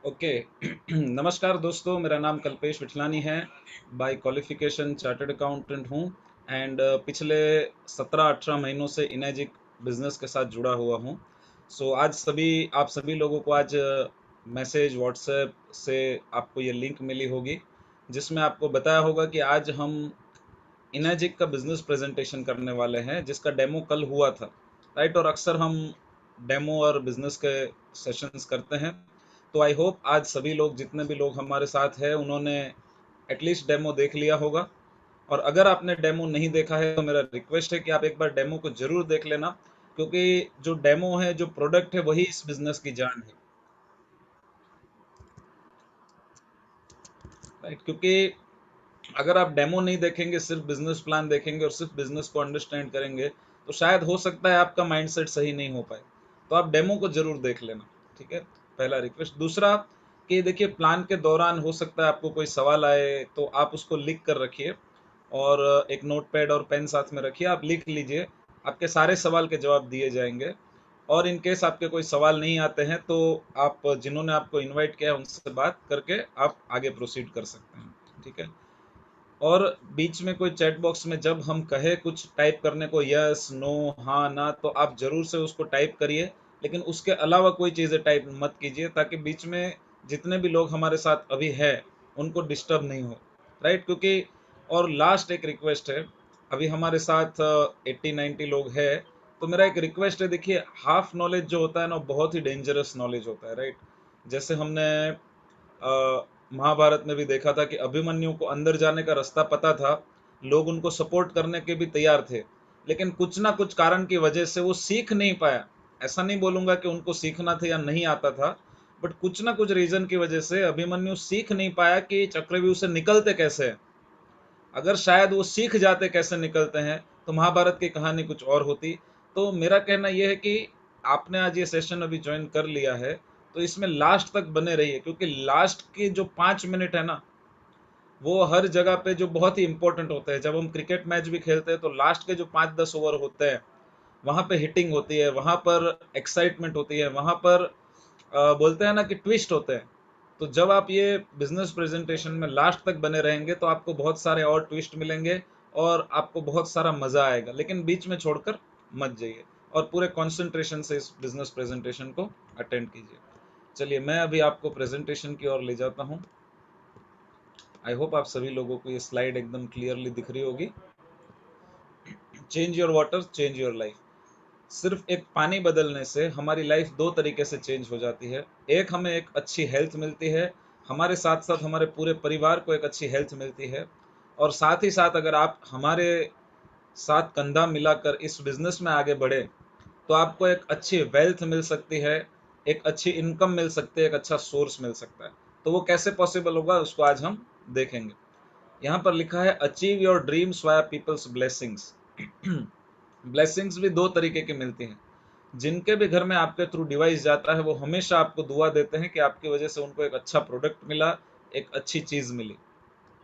Okay. नमस्कार दोस्तों, मेरा नाम कल्पेश विठलानी है। बाय क्वालिफिकेशन चार्टर्ड अकाउंटेंट हूँ। एंड पिछले 17-18 महीनों से इनेजिक बिजनेस के साथ जुड़ा हुआ हूँ। सो आज आप सभी लोगों को आज मैसेज व्हाट्सएप से आपको ये लिंक मिली होगी, जिसमें आपको बताया होगा कि आज हम इनेजिक का बिजनेस प्रेजेंटेशन करने वाले हैं, जिसका डेमो कल हुआ था। राइट, और अक्सर हम डेमो और बिजनेस के सेशंस करते हैं। तो आई होप आज सभी लोग, जितने भी लोग हमारे साथ हैं, उन्होंने एटलीस्ट डेमो देख लिया होगा। और अगर आपने डेमो नहीं देखा है तो मेरा रिक्वेस्ट है कि आप एक बार डेमो को जरूर देख लेना, क्योंकि जो डेमो है, जो प्रोडक्ट है, वही इस बिजनेस की जान है। राइट, क्योंकि अगर आप डेमो नहीं देखेंगे, सिर्फ बिजनेस प्लान देखेंगे और सिर्फ बिजनेस को अंडरस्टैंड करेंगे, तो शायद हो सकता है आपका माइंडसेट सही नहीं हो पाए। तो आप डेमो को जरूर देख लेना। ठीक है, पहला रिक्वेस्ट। दूसरा, कि देखिए, प्लान के दौरान हो सकता है आपको कोई सवाल आए, तो आप उसको लिख कर रखिए। और एक नोटपैड और पेन साथ में रखिए, आप लिख लीजिए। आपके सारे सवाल के जवाब दिए जाएंगे। और इन केस आपके कोई सवाल नहीं आते हैं, तो आप जिन्होंने आपको इनवाइट किया है उनसे बात करके आप आगे प्रोसीड कर सकते हैं। ठीक है। और बीच में कोई चैट बॉक्स में जब हम कहे कुछ टाइप करने को, यस नो हाँ ना, तो आप जरूर से उसको टाइप करिए। लेकिन उसके अलावा कोई चीज़ें टाइप मत कीजिए, ताकि बीच में जितने भी लोग हमारे साथ अभी है उनको डिस्टर्ब नहीं हो। राइट, क्योंकि और लास्ट एक रिक्वेस्ट है। अभी हमारे साथ 80-90 लोग हैं। तो मेरा एक रिक्वेस्ट है, देखिए, हाफ नॉलेज जो होता है ना, बहुत ही डेंजरस नॉलेज होता है। राइट, जैसे हमने महाभारत में भी देखा था कि अभिमन्यु को अंदर जाने का रास्ता पता था, लोग उनको सपोर्ट करने के भी तैयार थे, लेकिन कुछ ना कुछ कारण की वजह से वो सीख नहीं पाया। ऐसा नहीं बोलूंगा कि उनको सीखना था या नहीं आता था, बट कुछ ना कुछ रीजन की वजह से अभिमन्यु सीख नहीं पाया कि चक्रव्यूह से निकलते कैसे हैं। अगर शायद वो सीख जाते कैसे निकलते हैं, तो महाभारत की कहानी कुछ और होती। तो मेरा कहना यह है कि आपने आज ये सेशन अभी ज्वाइन कर लिया है, तो इसमें लास्ट तक बने रहिए, क्योंकि लास्ट के जो 5 मिनट है ना, वो हर जगह पे जो बहुत ही इंपॉर्टेंट होते हैं। जब हम क्रिकेट मैच भी खेलते हैं, तो लास्ट के जो 5-10 ओवर होते हैं, वहां पे हिटिंग होती है, वहां पर एक्साइटमेंट होती है, वहां पर बोलते हैं ना कि ट्विस्ट होते हैं। तो जब आप ये बिजनेस प्रेजेंटेशन में लास्ट तक बने रहेंगे, तो आपको बहुत सारे और ट्विस्ट मिलेंगे और आपको बहुत सारा मजा आएगा। लेकिन बीच में छोड़कर मत जाइए, और पूरे कंसंट्रेशन से इस बिजनेस प्रेजेंटेशन को अटेंड कीजिए। चलिए, मैं अभी आपको प्रेजेंटेशन की ओर ले जाता हूँ। आई होप आप सभी लोगों को ये स्लाइड एकदम क्लियरली दिख रही होगी। Change your water, change your life. सिर्फ एक पानी बदलने से हमारी लाइफ दो तरीके से चेंज हो जाती है। एक, हमें एक अच्छी हेल्थ मिलती है, हमारे साथ साथ हमारे पूरे परिवार को एक अच्छी हेल्थ मिलती है। और साथ ही साथ अगर आप हमारे साथ कंधा मिलाकर इस बिजनेस में आगे बढ़े, तो आपको एक अच्छी वेल्थ मिल सकती है, एक अच्छी इनकम मिल सकती है, एक अच्छा सोर्स मिल सकता है। तो वो कैसे पॉसिबल होगा, उसको आज हम देखेंगे। यहाँ पर लिखा है, achieve your dreams via people's blessings. Blessings भी दो तरीके की मिलती हैं। जिनके भी घर में आपके थ्रू डिवाइस जाता है, वो हमेशा आपको दुआ देते हैं कि आपकी वजह से उनको एक अच्छा प्रोडक्ट मिला, एक अच्छी चीज मिली।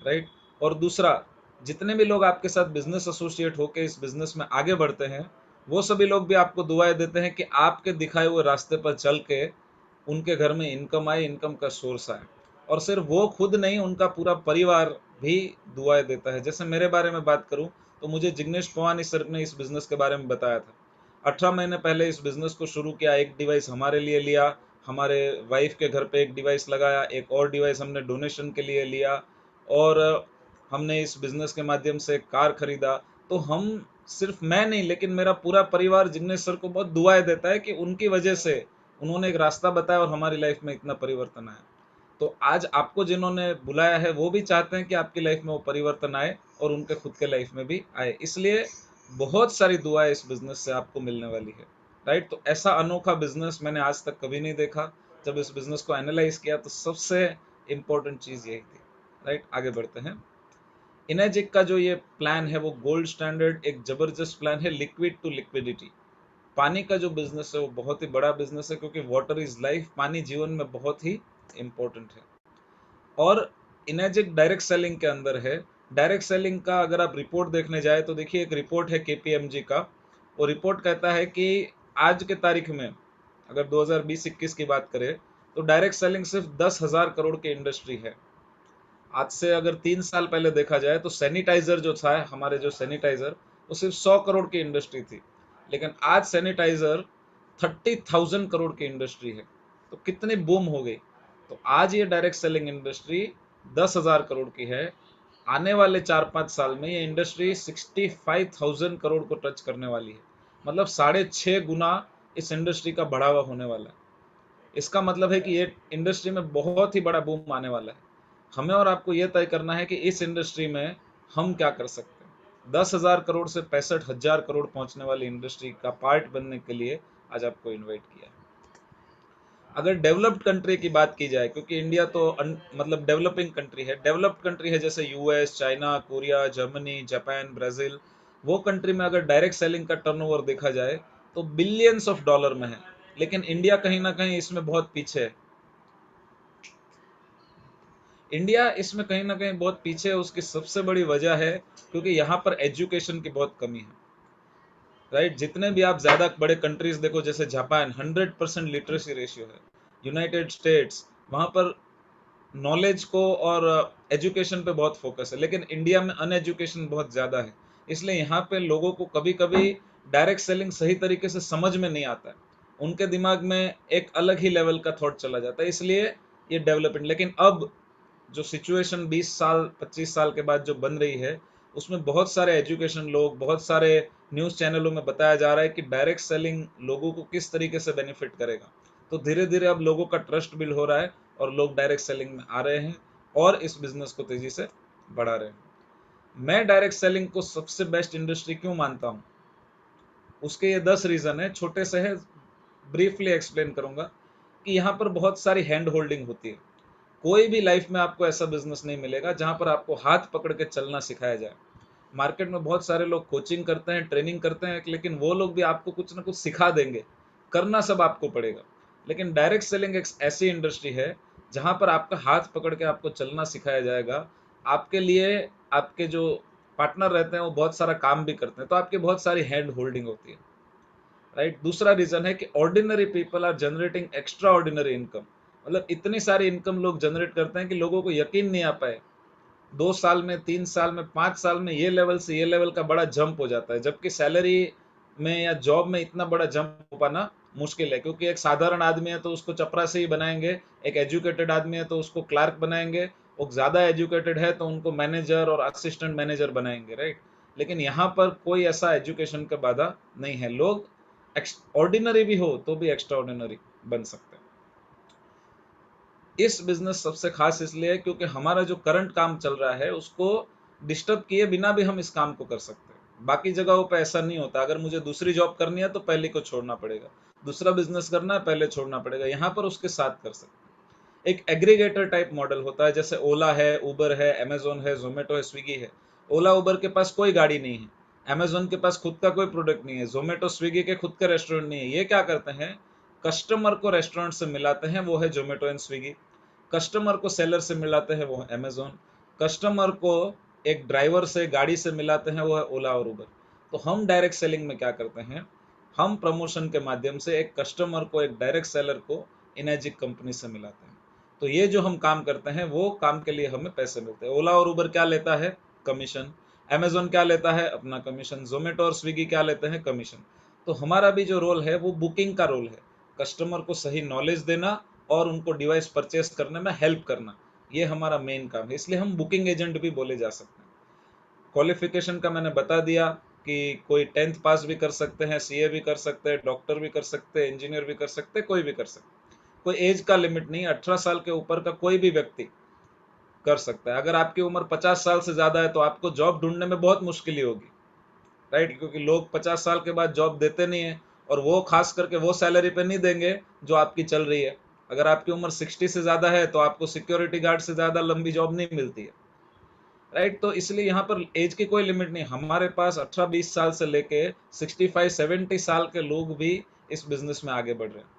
राइट। और दूसरा, जितने भी लोग आपके साथ बिजनेस एसोसिएट होकर इस बिजनेस में आगे बढ़ते हैं, वो सभी लोग भी आपको दुआएं देते हैं कि आपके दिखाए हुए रास्ते पर चल के उनके घर में इनकम आए, इनकम का सोर्स आए। और सिर्फ वो खुद नहीं, उनका पूरा परिवार भी दुआएं देता है। जैसे मेरे बारे में बात करूं, तो मुझे जिग्नेश पवानी सर ने इस बिजनेस के बारे में बताया था। 18 महीने पहले इस बिजनेस को शुरू किया, एक डिवाइस हमारे लिए लिया, हमारे वाइफ के घर पे एक डिवाइस लगाया, एक और डिवाइस हमने डोनेशन के लिए लिया, और हमने इस बिजनेस के माध्यम से एक कार खरीदा। तो हम, सिर्फ मैं नहीं, लेकिन मेरा पूरा परिवार जिग्नेश सर को बहुत दुआएं देता है कि उनकी वजह से उन्होंने एक रास्ता बताया और हमारी लाइफ में इतना परिवर्तन आया। तो आज आपको जिन्होंने बुलाया है, वो भी चाहते हैं कि आपकी लाइफ में वो परिवर्तन आए और उनके खुद के लाइफ में भी आए। इसलिए बहुत सारी दुआएं इस बिजनेस से आपको मिलने वाली है। राइट, तो ऐसा अनोखा बिजनेस मैंने आज तक कभी नहीं देखा। जब इस बिजनेस को एनालाइज किया, तो सबसे इंपॉर्टेंट चीज यही थी। राइट, आगे बढ़ते हैं। इनेजिक का जो ये प्लान है, वो गोल्ड स्टैंडर्ड एक जबरदस्त प्लान है, लिक्विड टू लिक्विडिटी। पानी का जो बिजनेस है, वो बहुत ही बड़ा बिजनेस है, क्योंकि वाटर इज लाइफ, पानी जीवन में बहुत ही इंपॉर्टेंट है। और इनेजिक डायरेक्ट सेलिंग के अंदर है। डायरेक्ट सेलिंग का अगर आप रिपोर्ट देखने जाए, तो देखिए, एक रिपोर्ट है केपीएमजी का। वो रिपोर्ट कहता है कि आज के तारीख में, अगर 2020-21 की बात करें, तो डायरेक्ट सेलिंग सिर्फ 10,000 करोड़ की इंडस्ट्री है। आज से अगर 3 साल पहले देखा जाए तो सैनिटाइजर जो था, हमारे जो सैनिटाइजर, वो सिर्फ 100 करोड़ की इंडस्ट्री थी, लेकिन आज सैनिटाइजर 30,000 करोड़ की इंडस्ट्री है। तो कितनी बूम हो गई। तो आज ये डायरेक्ट सेलिंग इंडस्ट्री 10,000 करोड़ की है। आने वाले 4-5 साल में ये इंडस्ट्री 65,000 करोड़ को टच करने वाली है। मतलब 6.5 गुना इस इंडस्ट्री का बढ़ावा होने वाला है। इसका मतलब है कि ये इंडस्ट्री में बहुत ही बड़ा बूम आने वाला है। हमें और आपको ये तय करना है कि इस इंडस्ट्री में हम क्या कर सकते हैं। 10,000 करोड़ से 65,000 करोड़ पहुंचने वाली इंडस्ट्री का पार्ट बनने के लिए आज आपको इनवाइट किया है। अगर डेवलप्ड कंट्री की बात की जाए, क्योंकि इंडिया तो मतलब डेवलपिंग कंट्री है, डेवलप्ड कंट्री है जैसे US, China, Korea, Germany, Japan, Brazil, वो कंट्री में अगर डायरेक्ट सेलिंग का टर्नओवर देखा जाए तो बिलियंस ऑफ डॉलर में है। लेकिन इंडिया कहीं ना कहीं इसमें बहुत पीछे है। इंडिया इसमें कहीं ना कहीं बहुत पीछे है। उसकी सबसे बड़ी वजह है क्योंकि यहाँ पर एजुकेशन की बहुत कमी है। राइट, जितने भी आप ज्यादा बड़े कंट्रीज देखो, जैसे जापान 100% लिटरेसी रेशियो है, यूनाइटेड स्टेट्स, वहां पर नॉलेज को और एजुकेशन पे बहुत फोकस है, लेकिन इंडिया में अनएजुकेशन बहुत ज़्यादा है। इसलिए यहाँ पे लोगों को कभी कभी डायरेक्ट सेलिंग सही तरीके से समझ में नहीं आता है। उनके दिमाग में एक अलग ही लेवल का थॉट चला जाता है, इसलिए ये डेवलपमेंट। लेकिन अब जो सिचुएशन 20 साल 25 साल के बाद जो बन रही है, उसमें बहुत सारे एजुकेशन लोग, बहुत सारे न्यूज़ चैनलों में बताया जा रहा है कि डायरेक्ट सेलिंग लोगों को किस तरीके से बेनिफिट करेगा। तो धीरे धीरे अब लोगों का ट्रस्ट बिल्ड हो रहा है और लोग डायरेक्ट सेलिंग में आ रहे हैं और इस बिजनेस को तेजी से बढ़ा रहे हैं। मैं डायरेक्ट सेलिंग को सबसे बेस्ट इंडस्ट्री क्यों मानता हूं, उसके ये 10 रीजन है। छोटे से है, ब्रीफली एक्सप्लेन करूंगा कि यहाँ पर बहुत सारी हैंड होल्डिंग होती है। कोई भी लाइफ में आपको ऐसा बिजनेस नहीं मिलेगा जहां पर आपको हाथ पकड़ के चलना सिखाया जाए। मार्केट में बहुत सारे लोग कोचिंग करते हैं, ट्रेनिंग करते हैं, लेकिन वो लोग भी आपको कुछ ना कुछ सिखा देंगे, करना सब आपको पड़ेगा। लेकिन डायरेक्ट सेलिंग एक ऐसी इंडस्ट्री है जहां पर आपका हाथ पकड़ के आपको चलना सिखाया जाएगा। आपके लिए आपके जो पार्टनर रहते हैं वो बहुत सारा काम भी करते हैं, तो आपकी बहुत सारी हैंड होल्डिंग होती है। राइट, दूसरा रीजन है कि ordinary people are generating extraordinary income. मतलब इतनी सारी इनकम लोग जनरेट करते हैं कि लोगों को यकीन नहीं आ पाए 2 साल में, 3 साल में, 5 साल में ये लेवल से ये लेवल का बड़ा जंप हो जाता है, जबकि सैलरी में या जॉब में इतना बड़ा जंप हो पाना मुश्किल है। क्योंकि एक साधारण आदमी है तो उसको चपरासी ही बनाएंगे, एक एजुकेटेड आदमी है तो उसको क्लार्क बनाएंगे, वो ज्यादा एजुकेटेड है तो उनको मैनेजर और असिस्टेंट मैनेजर बनाएंगे। राइट, लेकिन यहाँ पर कोई ऐसा एजुकेशन का बाधा नहीं है। लोग ऑर्डिनरी भी हो तो भी एक्स्ट्रा ऑर्डिनरी बन सकते हैं। इस बिजनेस सबसे खास इसलिए है क्योंकि हमारा जो करंट काम चल रहा है उसको डिस्टर्ब किए बिना भी हम इस काम को कर सकते हैं। बाकी जगहों पे ऐसा नहीं होता। अगर मुझे दूसरी जॉब करनी है तो पहले को छोड़ना पड़ेगा, दूसरा बिजनेस करना है पहले छोड़ना पड़ेगा। यहाँ पर उसके साथ कर सकते हैं। एक एग्रीगेटर टाइप मॉडल होता है, जैसे ओला है, उबर है, अमेजोन है, जोमेटो है, स्विगी है। ओला उबर के पास कोई गाड़ी नहीं है, अमेजोन के पास खुद का कोई प्रोडक्ट नहीं है, जोमेटो स्विगी के खुद का रेस्टोरेंट नहीं है। ये क्या करते हैं, कस्टमर को रेस्टोरेंट से मिलाते हैं, वो है जोमेटो एंड स्विगी। कस्टमर को सेलर से मिलाते हैं, वो है अमेजोन। कस्टमर को एक ड्राइवर से, गाड़ी से मिलाते हैं, वो है ओला और उबर। तो हम डायरेक्ट सेलिंग में क्या करते हैं, हम प्रमोशन के माध्यम से एक कस्टमर को, एक डायरेक्ट सेलर को इनएजिक कंपनी से मिलाते हैं। तो ये जो हम काम करते हैं वो काम के लिए हमें पैसे मिलते हैं। ओला और उबर क्या लेता है, कमीशन। अमेजोन क्या लेता है, अपना कमीशन। जोमेटो और स्विगी क्या लेते हैं, कमीशन। तो हमारा भी जो रोल है वो बुकिंग का रोल है, कस्टमर को सही नॉलेज देना और उनको डिवाइस परचेस करने में हेल्प करना, ये हमारा मेन काम है। इसलिए हम बुकिंग एजेंट भी बोले जा सकते हैं। क्वालिफिकेशन का मैंने बता दिया कि कोई 10th पास भी कर सकते हैं, सीए भी कर सकते हैं, डॉक्टर भी कर सकते हैं, इंजीनियर भी कर सकते हैं, कोई भी कर सकते हैं। कोई एज का लिमिट नहीं, 18 साल के ऊपर का कोई भी व्यक्ति कर सकता है। अगर आपकी उम्र 50 साल से ज्यादा है तो आपको जॉब ढूंढने में बहुत मुश्किल होगी। राइट, क्योंकि लोग 50 साल के बाद जॉब देते नहीं है, और वो खास करके वो सैलरी पे नहीं देंगे जो आपकी चल रही है। अगर आपकी उम्र 60 से ज्यादा है तो आपको सिक्योरिटी गार्ड से ज्यादा लंबी जॉब नहीं मिलती है। राइट, तो इसलिए यहाँ पर एज की कोई लिमिट नहीं। हमारे पास 18-20 साल से लेके 65-70 साल के लोग भी इस बिजनेस में आगे बढ़ रहे हैं।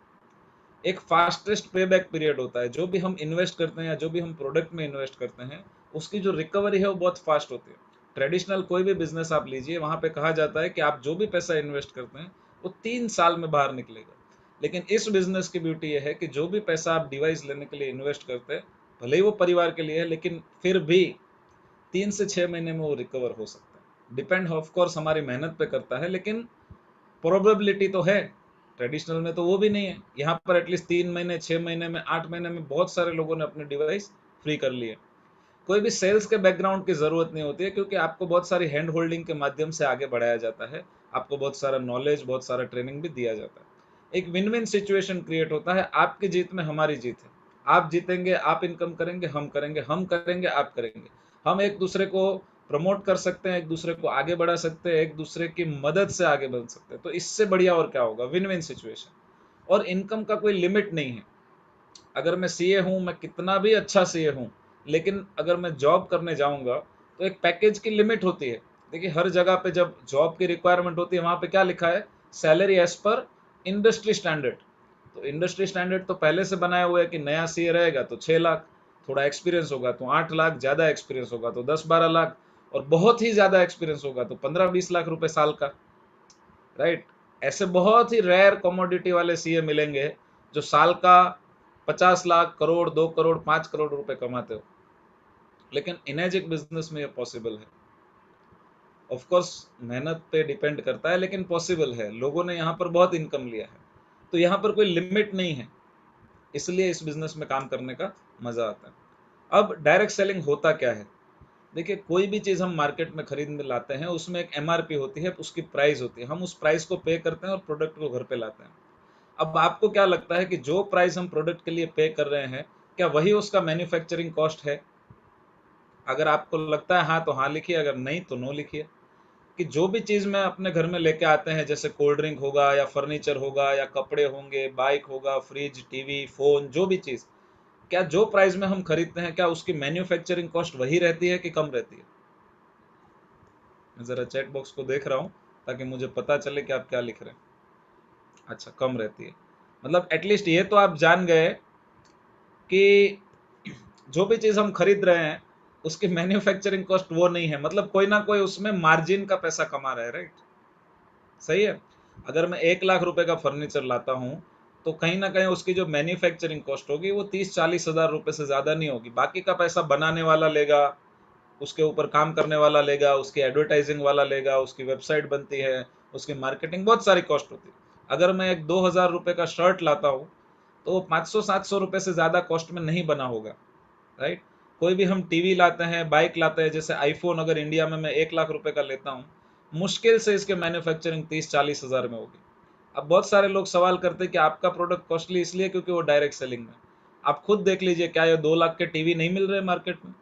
एक फास्टेस्ट पे बैक पीरियड होता है। जो भी हम इन्वेस्ट करते हैं या जो भी हम प्रोडक्ट में इन्वेस्ट करते हैं, उसकी जो रिकवरी है वो बहुत फास्ट होती है। ट्रेडिशनल कोई भी बिजनेस आप लीजिए, वहां पे कहा जाता है कि आप जो भी पैसा इन्वेस्ट करते हैं वो 3 साल में बाहर निकलेगा। लेकिन इस बिजनेस की ब्यूटी ये है कि जो भी पैसा आप डिवाइस लेने के लिए इन्वेस्ट करते हैं, भले ही वो परिवार के लिए है, लेकिन फिर भी 3 से 6 महीने में वो रिकवर हो सकता है। डिपेंड ऑफ कोर्स हमारी मेहनत पे करता है, लेकिन प्रोबेबिलिटी तो है। ट्रेडिशनल में तो वो भी नहीं है। यहाँ पर एटलीस्ट 3 महीने, 6 महीने में, 8 महीने में बहुत सारे लोगों ने अपने डिवाइस फ्री कर लिए। कोई भी सेल्स के बैकग्राउंड की जरूरत नहीं होती है, क्योंकि आपको बहुत सारी हैंड होल्डिंग के माध्यम से आगे बढ़ाया जाता है। आपको बहुत सारा नॉलेज, बहुत सारा ट्रेनिंग भी दिया जाता है। एक विन विन सिचुएशन क्रिएट होता है। आपकी जीत में हमारी जीत है। आप जीतेंगे, आप इनकम करेंगे, हम करेंगे, हम करेंगे, आप करेंगे। हम एक दूसरे को प्रमोट कर सकते हैं, एक दूसरे को आगे बढ़ा सकते हैं, एक दूसरे की मदद से आगे बढ़ सकते हैं। तो इससे बढ़िया और क्या होगा? Win win situation. और इनकम का कोई लिमिट नहीं है। अगर मैं सीए हूँ, मैं कितना भी अच्छा सीए हूँ, लेकिन अगर मैं जॉब करने जाऊंगा तो एक पैकेज की लिमिट होती है। देखिए, हर जगह पे जब जॉब की रिक्वायरमेंट होती है, वहां पे क्या लिखा है? Salary as per industry standard. तो इंडस्ट्री स्टैंडर्ड तो पहले से बनाया हुआ है कि नया सीए रहेगा तो 6 लाख, थोड़ा एक्सपीरियंस होगा तो 8 लाख, ज्यादा एक्सपीरियंस होगा तो 10-12 लाख, और बहुत ही ज्यादा एक्सपीरियंस होगा तो 15-20 लाख रुपए साल का। राइट? ऐसे बहुत ही रेयर कमोडिटी वाले सीए मिलेंगे जो साल का 50 लाख, करोड़, 2 करोड़, 5 करोड़ रुपए कमाते हो। लेकिन इनेजिक बिजनेस में ये पॉसिबल है। ऑफ कोर्स मेहनत पे डिपेंड करता है, लेकिन पॉसिबल है। लोगों ने यहाँ पर बहुत इनकम लिया है, तो यहाँ पर कोई लिमिट नहीं है। इसलिए इस बिजनेस में काम करने का मजा आता है। अब डायरेक्ट सेलिंग होता क्या है? देखिए, कोई भी चीज हम मार्केट में खरीद में लाते हैं, उसमें एक एमआरपी होती है, उसकी प्राइस होती है। हम उस प्राइस को पे करते हैं और प्रोडक्ट को घर पे लाते हैं। अब आपको क्या लगता है कि जो प्राइस हम प्रोडक्ट के लिए पे कर रहे हैं, क्या वही उसका मैन्युफैक्चरिंग कॉस्ट है? अगर आपको लगता है हाँ तो हाँ लिखिए, अगर नहीं तो नो लिखिए। कि जो भी चीज में अपने घर में लेके आते हैं, जैसे कोल्ड ड्रिंक होगा या फर्नीचर होगा या कपड़े होंगे, बाइक होगा, फ्रिज, टीवी, फोन, जो भी चीज, क्या जो प्राइस में हम खरीदते हैं, क्या उसकी मैन्युफैक्चरिंग कॉस्ट वही रहती है कि कम रहती है? मैं जरा चैट बॉक्स को देख रहा हूँ ताकि मुझे पता चले कि आप क्या लिख रहे हैं। अच्छा, कम रहती है। मतलब एटलीस्ट ये तो आप जान गए कि जो भी चीज हम खरीद रहे हैं, उसकी मैन्युफैक्चरिंग कॉस्ट वो नहीं है। मतलब कोई ना कोई उसमें मार्जिन का पैसा कमा रहा है। राइट? सही है। अगर मैं 1 लाख रुपए का फर्नीचर लाता हूँ, तो कहीं ना कहीं उसकी जो मैन्युफैक्चरिंग कॉस्ट होगी वो 30-40 हज़ार रुपए से ज्यादा नहीं होगी। बाकी का पैसा बनाने वाला लेगा, उसके ऊपर काम करने वाला लेगा, उसकी एडवर्टाइजिंग वाला लेगा, उसकी वेबसाइट बनती है, उसकी मार्केटिंग, बहुत सारी कॉस्ट होती है। अगर मैं एक 2 हज़ार रुपए का शर्ट लाता हूँ, तो वो 500-700 रुपए से ज्यादा कॉस्ट में नहीं बना होगा। राइट? कोई भी हम टीवी लाते हैं, बाइक लाते हैं, जैसे आईफोन अगर इंडिया में मैं 1 लाख रुपए का लेता हूँ, मुश्किल से इसके मैन्युफैक्चरिंग 30-40 हज़ार में होगी। अब बहुत सारे लोग सवाल करते हैं कि आपका प्रोडक्ट कॉस्टली इसलिए क्योंकि वो डायरेक्ट सेलिंग में। आप खुद देख लीजिए, क्या ये 2 लाख के टीवी नहीं मिल रहे मार्केट में?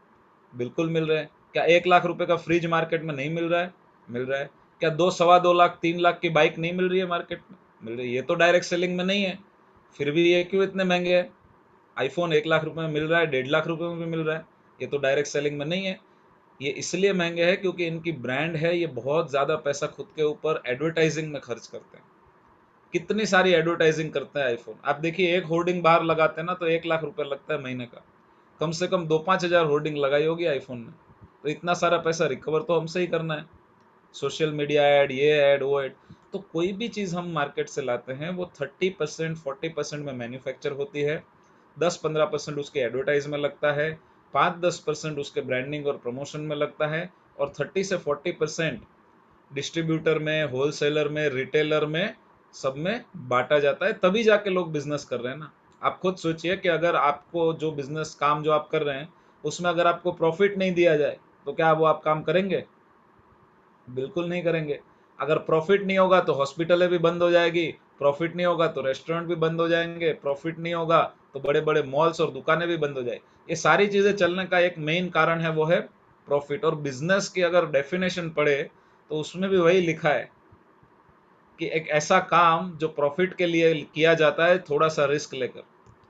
बिल्कुल मिल रहे हैं। क्या 1 लाख रुपए का फ्रिज मार्केट में नहीं मिल रहा है? मिल रहा है। क्या 2, 2.25 लाख, 3 लाख की बाइक नहीं मिल रही है मार्केट में? मिल रही है। ये तो डायरेक्ट सेलिंग में नहीं है। फिर भी ये क्यों इतने महंगे है? आईफोन 1 लाख रुपए में मिल रहा है, 1.5 लाख रुपए में भी मिल रहा है। ये तो डायरेक्ट सेलिंग में नहीं है। ये इसलिए महंगे हैं क्योंकि इनकी ब्रांड है, ये बहुत ज्यादा पैसा खुद के ऊपर एडवर्टाइजिंग में खर्च करते हैं। कितनी सारी एडवर्टाइजिंग करता है आईफोन। आप देखिए, एक होर्डिंग बाहर लगाते हैं ना, तो 1 लाख रुपए लगता है महीने का। कम से कम 2-5 हज़ार होर्डिंग लगाई होगी आईफोन ने। तो इतना सारा पैसा रिकवर तो हमसे ही करना है। सोशल मीडिया ऐड, ये ऐड, वो ऐड। तो कोई भी चीज हम मार्केट से लाते हैं, वो 30%, 40% में मैन्युफैक्चर होती है, 10-15% उसके एडवर्टाइज में लगता है, 5-10% उसके ब्रांडिंग और प्रमोशन में लगता है, और 30 से 40% डिस्ट्रीब्यूटर में, होलसेलर में, रिटेलर में, सब में बांटा जाता है। तभी जाके लोग बिजनेस कर रहे हैं ना। आप खुद सोचिए कि अगर आपको जो बिजनेस काम जो आप कर रहे हैं, उसमें अगर आपको प्रॉफिट नहीं दिया जाए, तो क्या वो आप काम करेंगे? बिल्कुल नहीं करेंगे। अगर प्रॉफिट नहीं होगा तो हॉस्पिटलें भी बंद हो जाएगी, प्रॉफिट नहीं होगा तो रेस्टोरेंट भी बंद हो जाएंगे, प्रॉफिट नहीं होगा तो बड़े बड़े मॉल्स और दुकानें भी बंद हो जाएगी। ये सारी चीजें चलने का एक मेन कारण है, वो है प्रॉफिट। और बिजनेस की अगर डेफिनेशन पढ़े, तो उसमें भी वही लिखा है कि एक ऐसा काम जो प्रॉफिट के लिए किया जाता है, थोड़ा सा रिस्क लेकर।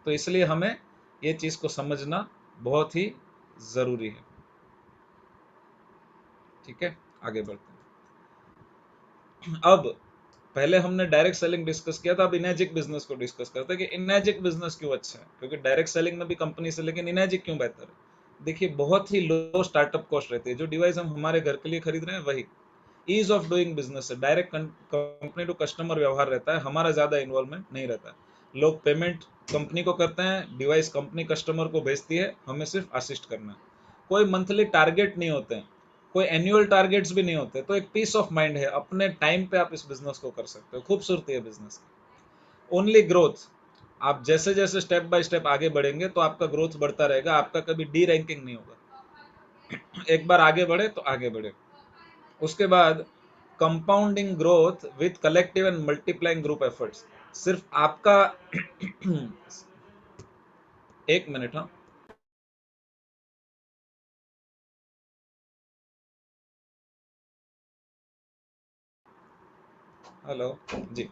तो इसलिए हमें ये चीज को समझना बहुत ही जरूरी है। ठीक है, आगे बढ़ते हैं। अब पहले हमने डायरेक्ट सेलिंग डिस्कस किया था, अब इनेजिक बिजनेस को डिस्कस करते हैं कि इनेजिक बिजनेस क्यों अच्छा है। क्योंकि डायरेक्ट सेलिंग में भी कंपनी से, लेकिन इनेजिक क्यों बेहतर है? देखिए, बहुत ही लो स्टार्टअप कॉस्ट रहती है। जो डिवाइस हम हमारे घर के लिए खरीद रहे हैं वही, ईज ऑफ डूइंग बिजनेस है, डायरेक्ट कंपनी टू कस्टमर व्यवहार रहता है, हमारा ज्यादा इन्वॉल्वमेंट नहीं रहता है। लोग पेमेंट कंपनी को करते हैं, डिवाइस कंपनी कस्टमर को भेजती है, हमें सिर्फ असिस्ट करना है। कोई मंथली टारगेट नहीं होते हैं, कोई एनुअल टारगेट्स भी नहीं होते, तो एक पीस ऑफ माइंड है, अपने टाइम पे आप इस बिजनेस को कर सकते हो। खूबसूरती है बिजनेस की। ओनली ग्रोथ, आप जैसे जैसे स्टेप बाय स्टेप आगे बढ़ेंगे तो आपका ग्रोथ बढ़ता रहेगा, आपका कभी डी रैंकिंग नहीं होगा। एक बार आगे बढ़े तो आगे बढ़े। उसके बाद compounding growth with collective and multiplying group efforts. सिर्फ आपका एक मिनट, हाँ, हेलो जी।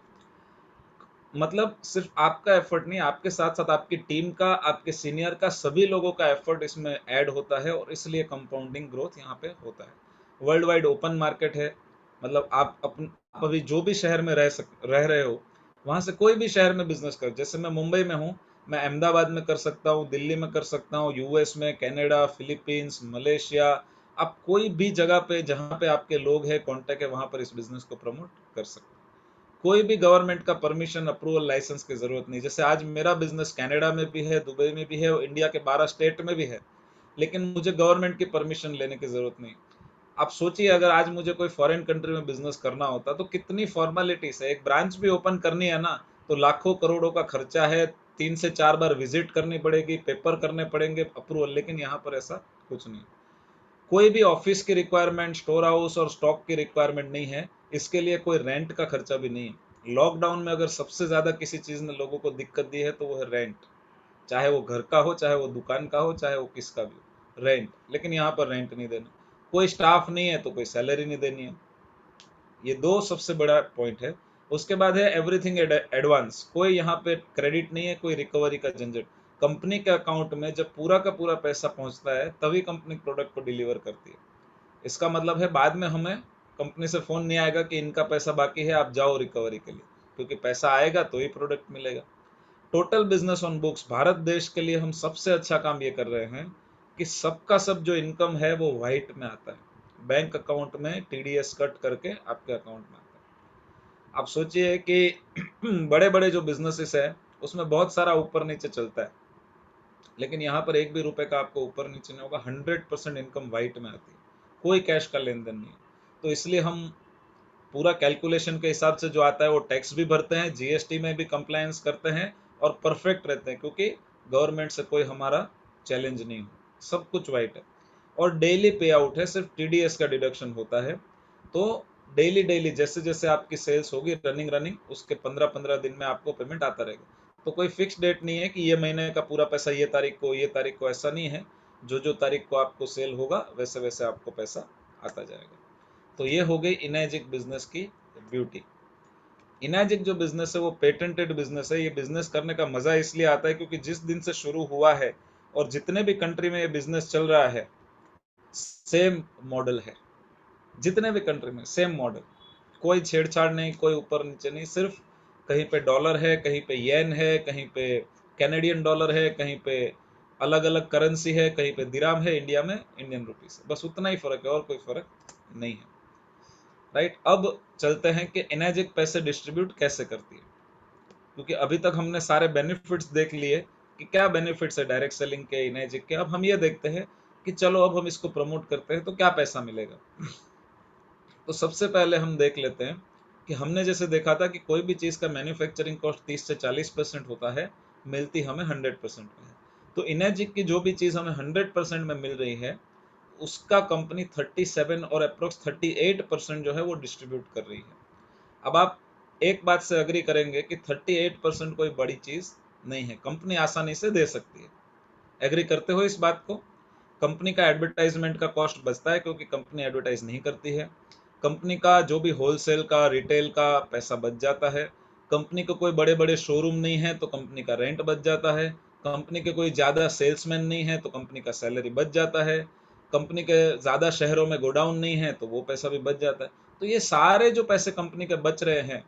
मतलब सिर्फ आपका एफर्ट नहीं, आपके साथ साथ आपकी टीम का, आपके सीनियर का, सभी लोगों का एफर्ट इसमें ऐड होता है, और इसलिए कंपाउंडिंग ग्रोथ यहाँ पे होता है। वर्ल्ड वाइड ओपन मार्केट है, मतलब आप अभी जो भी शहर में रह रहे हो, वहां से कोई भी शहर में बिजनेस कर, जैसे मैं मुंबई में हूँ, मैं अहमदाबाद में कर सकता हूँ, दिल्ली में कर सकता हूँ, यूएस में, कनाडा, फिलीपींस, मलेशिया, आप कोई भी जगह पे जहाँ पे आपके लोग हैं, कांटेक्ट है, वहां पर इस बिजनेस को प्रमोट कर सकते हैं। कोई भी गवर्नमेंट का परमिशन, अप्रूवल, लाइसेंस की जरूरत नहीं। जैसे आज मेरा बिजनेस कनाडा में भी है, दुबई में भी है, और इंडिया के 12 स्टेट में भी है, लेकिन मुझे गवर्नमेंट की परमिशन लेने की जरूरत नहीं। आप सोचिए, अगर आज मुझे कोई फॉरेन कंट्री में बिजनेस करना होता तो कितनी फॉर्मेलिटीज है, एक ब्रांच भी ओपन करनी है ना, तो लाखों करोड़ों का खर्चा है, 3 से 4 बार विजिट करनी पड़ेगी, पेपर करने पड़ेंगे अप्रूवल, लेकिन यहाँ पर ऐसा कुछ नहीं। कोई भी ऑफिस की रिक्वायरमेंट, स्टोर हाउस और स्टॉक की रिक्वायरमेंट नहीं है, इसके लिए कोई रेंट का खर्चा भी नहीं है। लॉकडाउन में अगर सबसे ज्यादा किसी चीज ने लोगों को दिक्कत दी है तो वो है रेंट, चाहे वो घर का हो, चाहे वो दुकान का हो, चाहे वो किसका भी हो, रेंट। लेकिन यहाँ पर रेंट नहीं देना, कोई स्टाफ नहीं है तो कोई सैलरी नहीं देनी है। ये दो सबसे बड़ा पॉइंट है। उसके बाद है एवरीथिंग एडवांस, कोई यहाँ पे क्रेडिट नहीं है, कोई रिकवरी का झंझट। कंपनी के अकाउंट में जब पूरा का पूरा पैसा पहुंचता है तभी कंपनी प्रोडक्ट को डिलीवर करती है। इसका मतलब है बाद में हमें कंपनी से फोन नहीं आएगा कि इनका पैसा बाकी है, आप जाओ रिकवरी के लिए, क्योंकि पैसा आएगा तो ही प्रोडक्ट मिलेगा। Total business on books, Bharat देश के लिए हम सबसे अच्छा काम ये कर रहे हैं कि सबका सब जो इनकम है वो व्हाइट में आता है, बैंक अकाउंट में टीडीएस कट करके आपके अकाउंट में आता है। आप सोचिए कि बड़े बड़े जो बिजनेसेस है उसमें बहुत सारा ऊपर नीचे चलता है, लेकिन यहाँ पर एक भी रुपए का आपको ऊपर नीचे नहीं होगा, 100% इनकम व्हाइट में आती है, कोई कैश का लेन देन नहीं है। तो इसलिए हम पूरा कैलकुलेशन के हिसाब से जो आता है वो टैक्स भी भरते हैं, जीएसटी में भी कंप्लायंस करते हैं, और परफेक्ट रहते हैं, क्योंकि गवर्नमेंट से कोई हमारा चैलेंज नहीं हो, सब कुछ वाइट है। और डेली पे आउट है, सिर्फ टीडीएस का डिडक्शन होता है। तो डेली डेली जैसे जैसे आपकी सेल्स होगी रनिंग रनिंग, उसके 15-15 दिन में आपको पेमेंट आता रहेगा। तो कोई फिक्स डेट नहीं है कि ये महीने का पूरा पैसा ये तारीख को, ये तारीख को, ऐसा नहीं है। जो जो तारीख को आपको सेल होगा वैसे वैसे आपको पैसा आता जाएगा। तो ये हो गई इनएजिक बिजनेस की ब्यूटी। इनएजिक जो बिजनेस है वो पेटेंटेड बिजनेस है। ये बिजनेस करने का मजा इसलिए आता है क्योंकि जिस दिन से शुरू हुआ है और जितने भी कंट्री में ये बिजनेस चल रहा है, सेम मॉडल है। जितने भी कंट्री में सेम मॉडल, कोई छेड़छाड़ नहीं, कोई ऊपर नीचे नहीं। सिर्फ कहीं पे डॉलर है, कहीं पे येन है, कहीं पे कैनेडियन डॉलर है, कहीं पे अलग अलग करेंसी है, कहीं पे दिराम है, इंडिया में इंडियन रुपीस है, बस उतना ही फर्क है, और कोई फर्क नहीं है। राइट, अब चलते हैं कि एनर्जिक पैसे डिस्ट्रीब्यूट कैसे करती है, क्योंकि अभी तक हमने सारे बेनिफिट्स देख लिए कि क्या बेनिफिट्स है डायरेक्ट सेलिंग के, एनर्जिक के। अब हम ये देखते हैं कि चलो अब हम इसको प्रमोट करते हैं तो क्या पैसा मिलेगा। तो सबसे पहले हम देख लेते हैं कि हमने जैसे देखा था कि कोई भी चीज़ का मैन्युफैक्चरिंग कॉस्ट 30 से 40% होता है, मिलती हमें 100% में है। तो इनर्जिक की जो भी चीज़ हमें 100% में मिल रही है, उसका कंपनी 37 और अप्रोक्स 38% जो है वो डिस्ट्रीब्यूट कर रही है। अब आप एक बात से अग्री करेंगे कि 38% कोई बड़ी चीज़ नहीं है, कंपनी आसानी से दे सकती है। एग्री करते हो इस बात को? कंपनी का एडवर्टाइजमेंट का कॉस्ट बचता है क्योंकि कंपनी एडवर्टाइज नहीं करती है। कंपनी का जो भी होलसेल का, रिटेल का पैसा बच जाता है। कंपनी को कोई बड़े बड़े शोरूम नहीं है तो कंपनी का रेंट बच जाता है। कंपनी के कोई ज़्यादा सेल्समैन नहीं है तो कंपनी का सैलरी बच जाता है। कंपनी के ज़्यादा शहरों में गोडाउन नहीं है तो वो पैसा भी बच जाता है। तो ये सारे जो पैसे कंपनी के बच रहे हैं,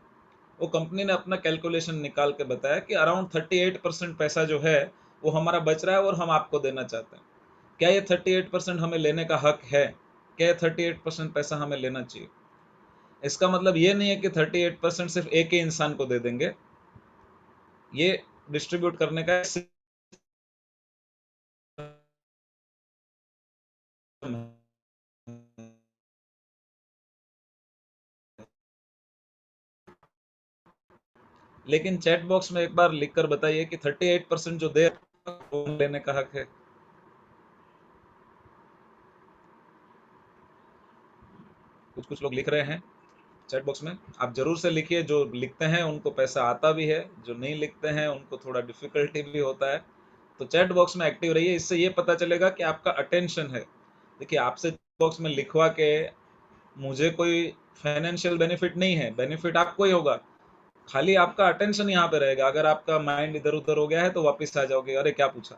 वो कंपनी ने अपना कैलकुलेशन निकाल के बताया कि अराउंड 38% पैसा जो है वो हमारा बच रहा है और हम आपको देना चाहते हैं। क्या ये 38% हमें लेने का हक है? क्या ये 38% पैसा हमें लेना चाहिए? इसका मतलब ये नहीं है कि 38% सिर्फ एक ही इंसान को दे देंगे, ये डिस्ट्रीब्यूट करने का system है। लेकिन चैट बॉक्स में एक बार लिख कर बताइए कि 38% जो दे वो लेने का हक है। कुछ कुछ लोग लिख रहे हैं चैट बॉक्स में, आप जरूर से लिखिए। जो लिखते हैं उनको पैसा आता भी है, जो नहीं लिखते हैं उनको थोड़ा डिफिकल्टी भी होता है। तो चैट बॉक्स में एक्टिव रहिए, इससे ये पता चलेगा कि आपका अटेंशन है। देखिए, आपसे चैट बॉक्स में लिखवा के मुझे कोई फाइनेंशियल बेनिफिट नहीं है, बेनिफिट आपको ही होगा। खाली आपका अटेंशन यहाँ पे रहेगा। अगर आपका माइंड इधर उधर हो गया है तो वापस आ जाओगे, अरे क्या पूछा,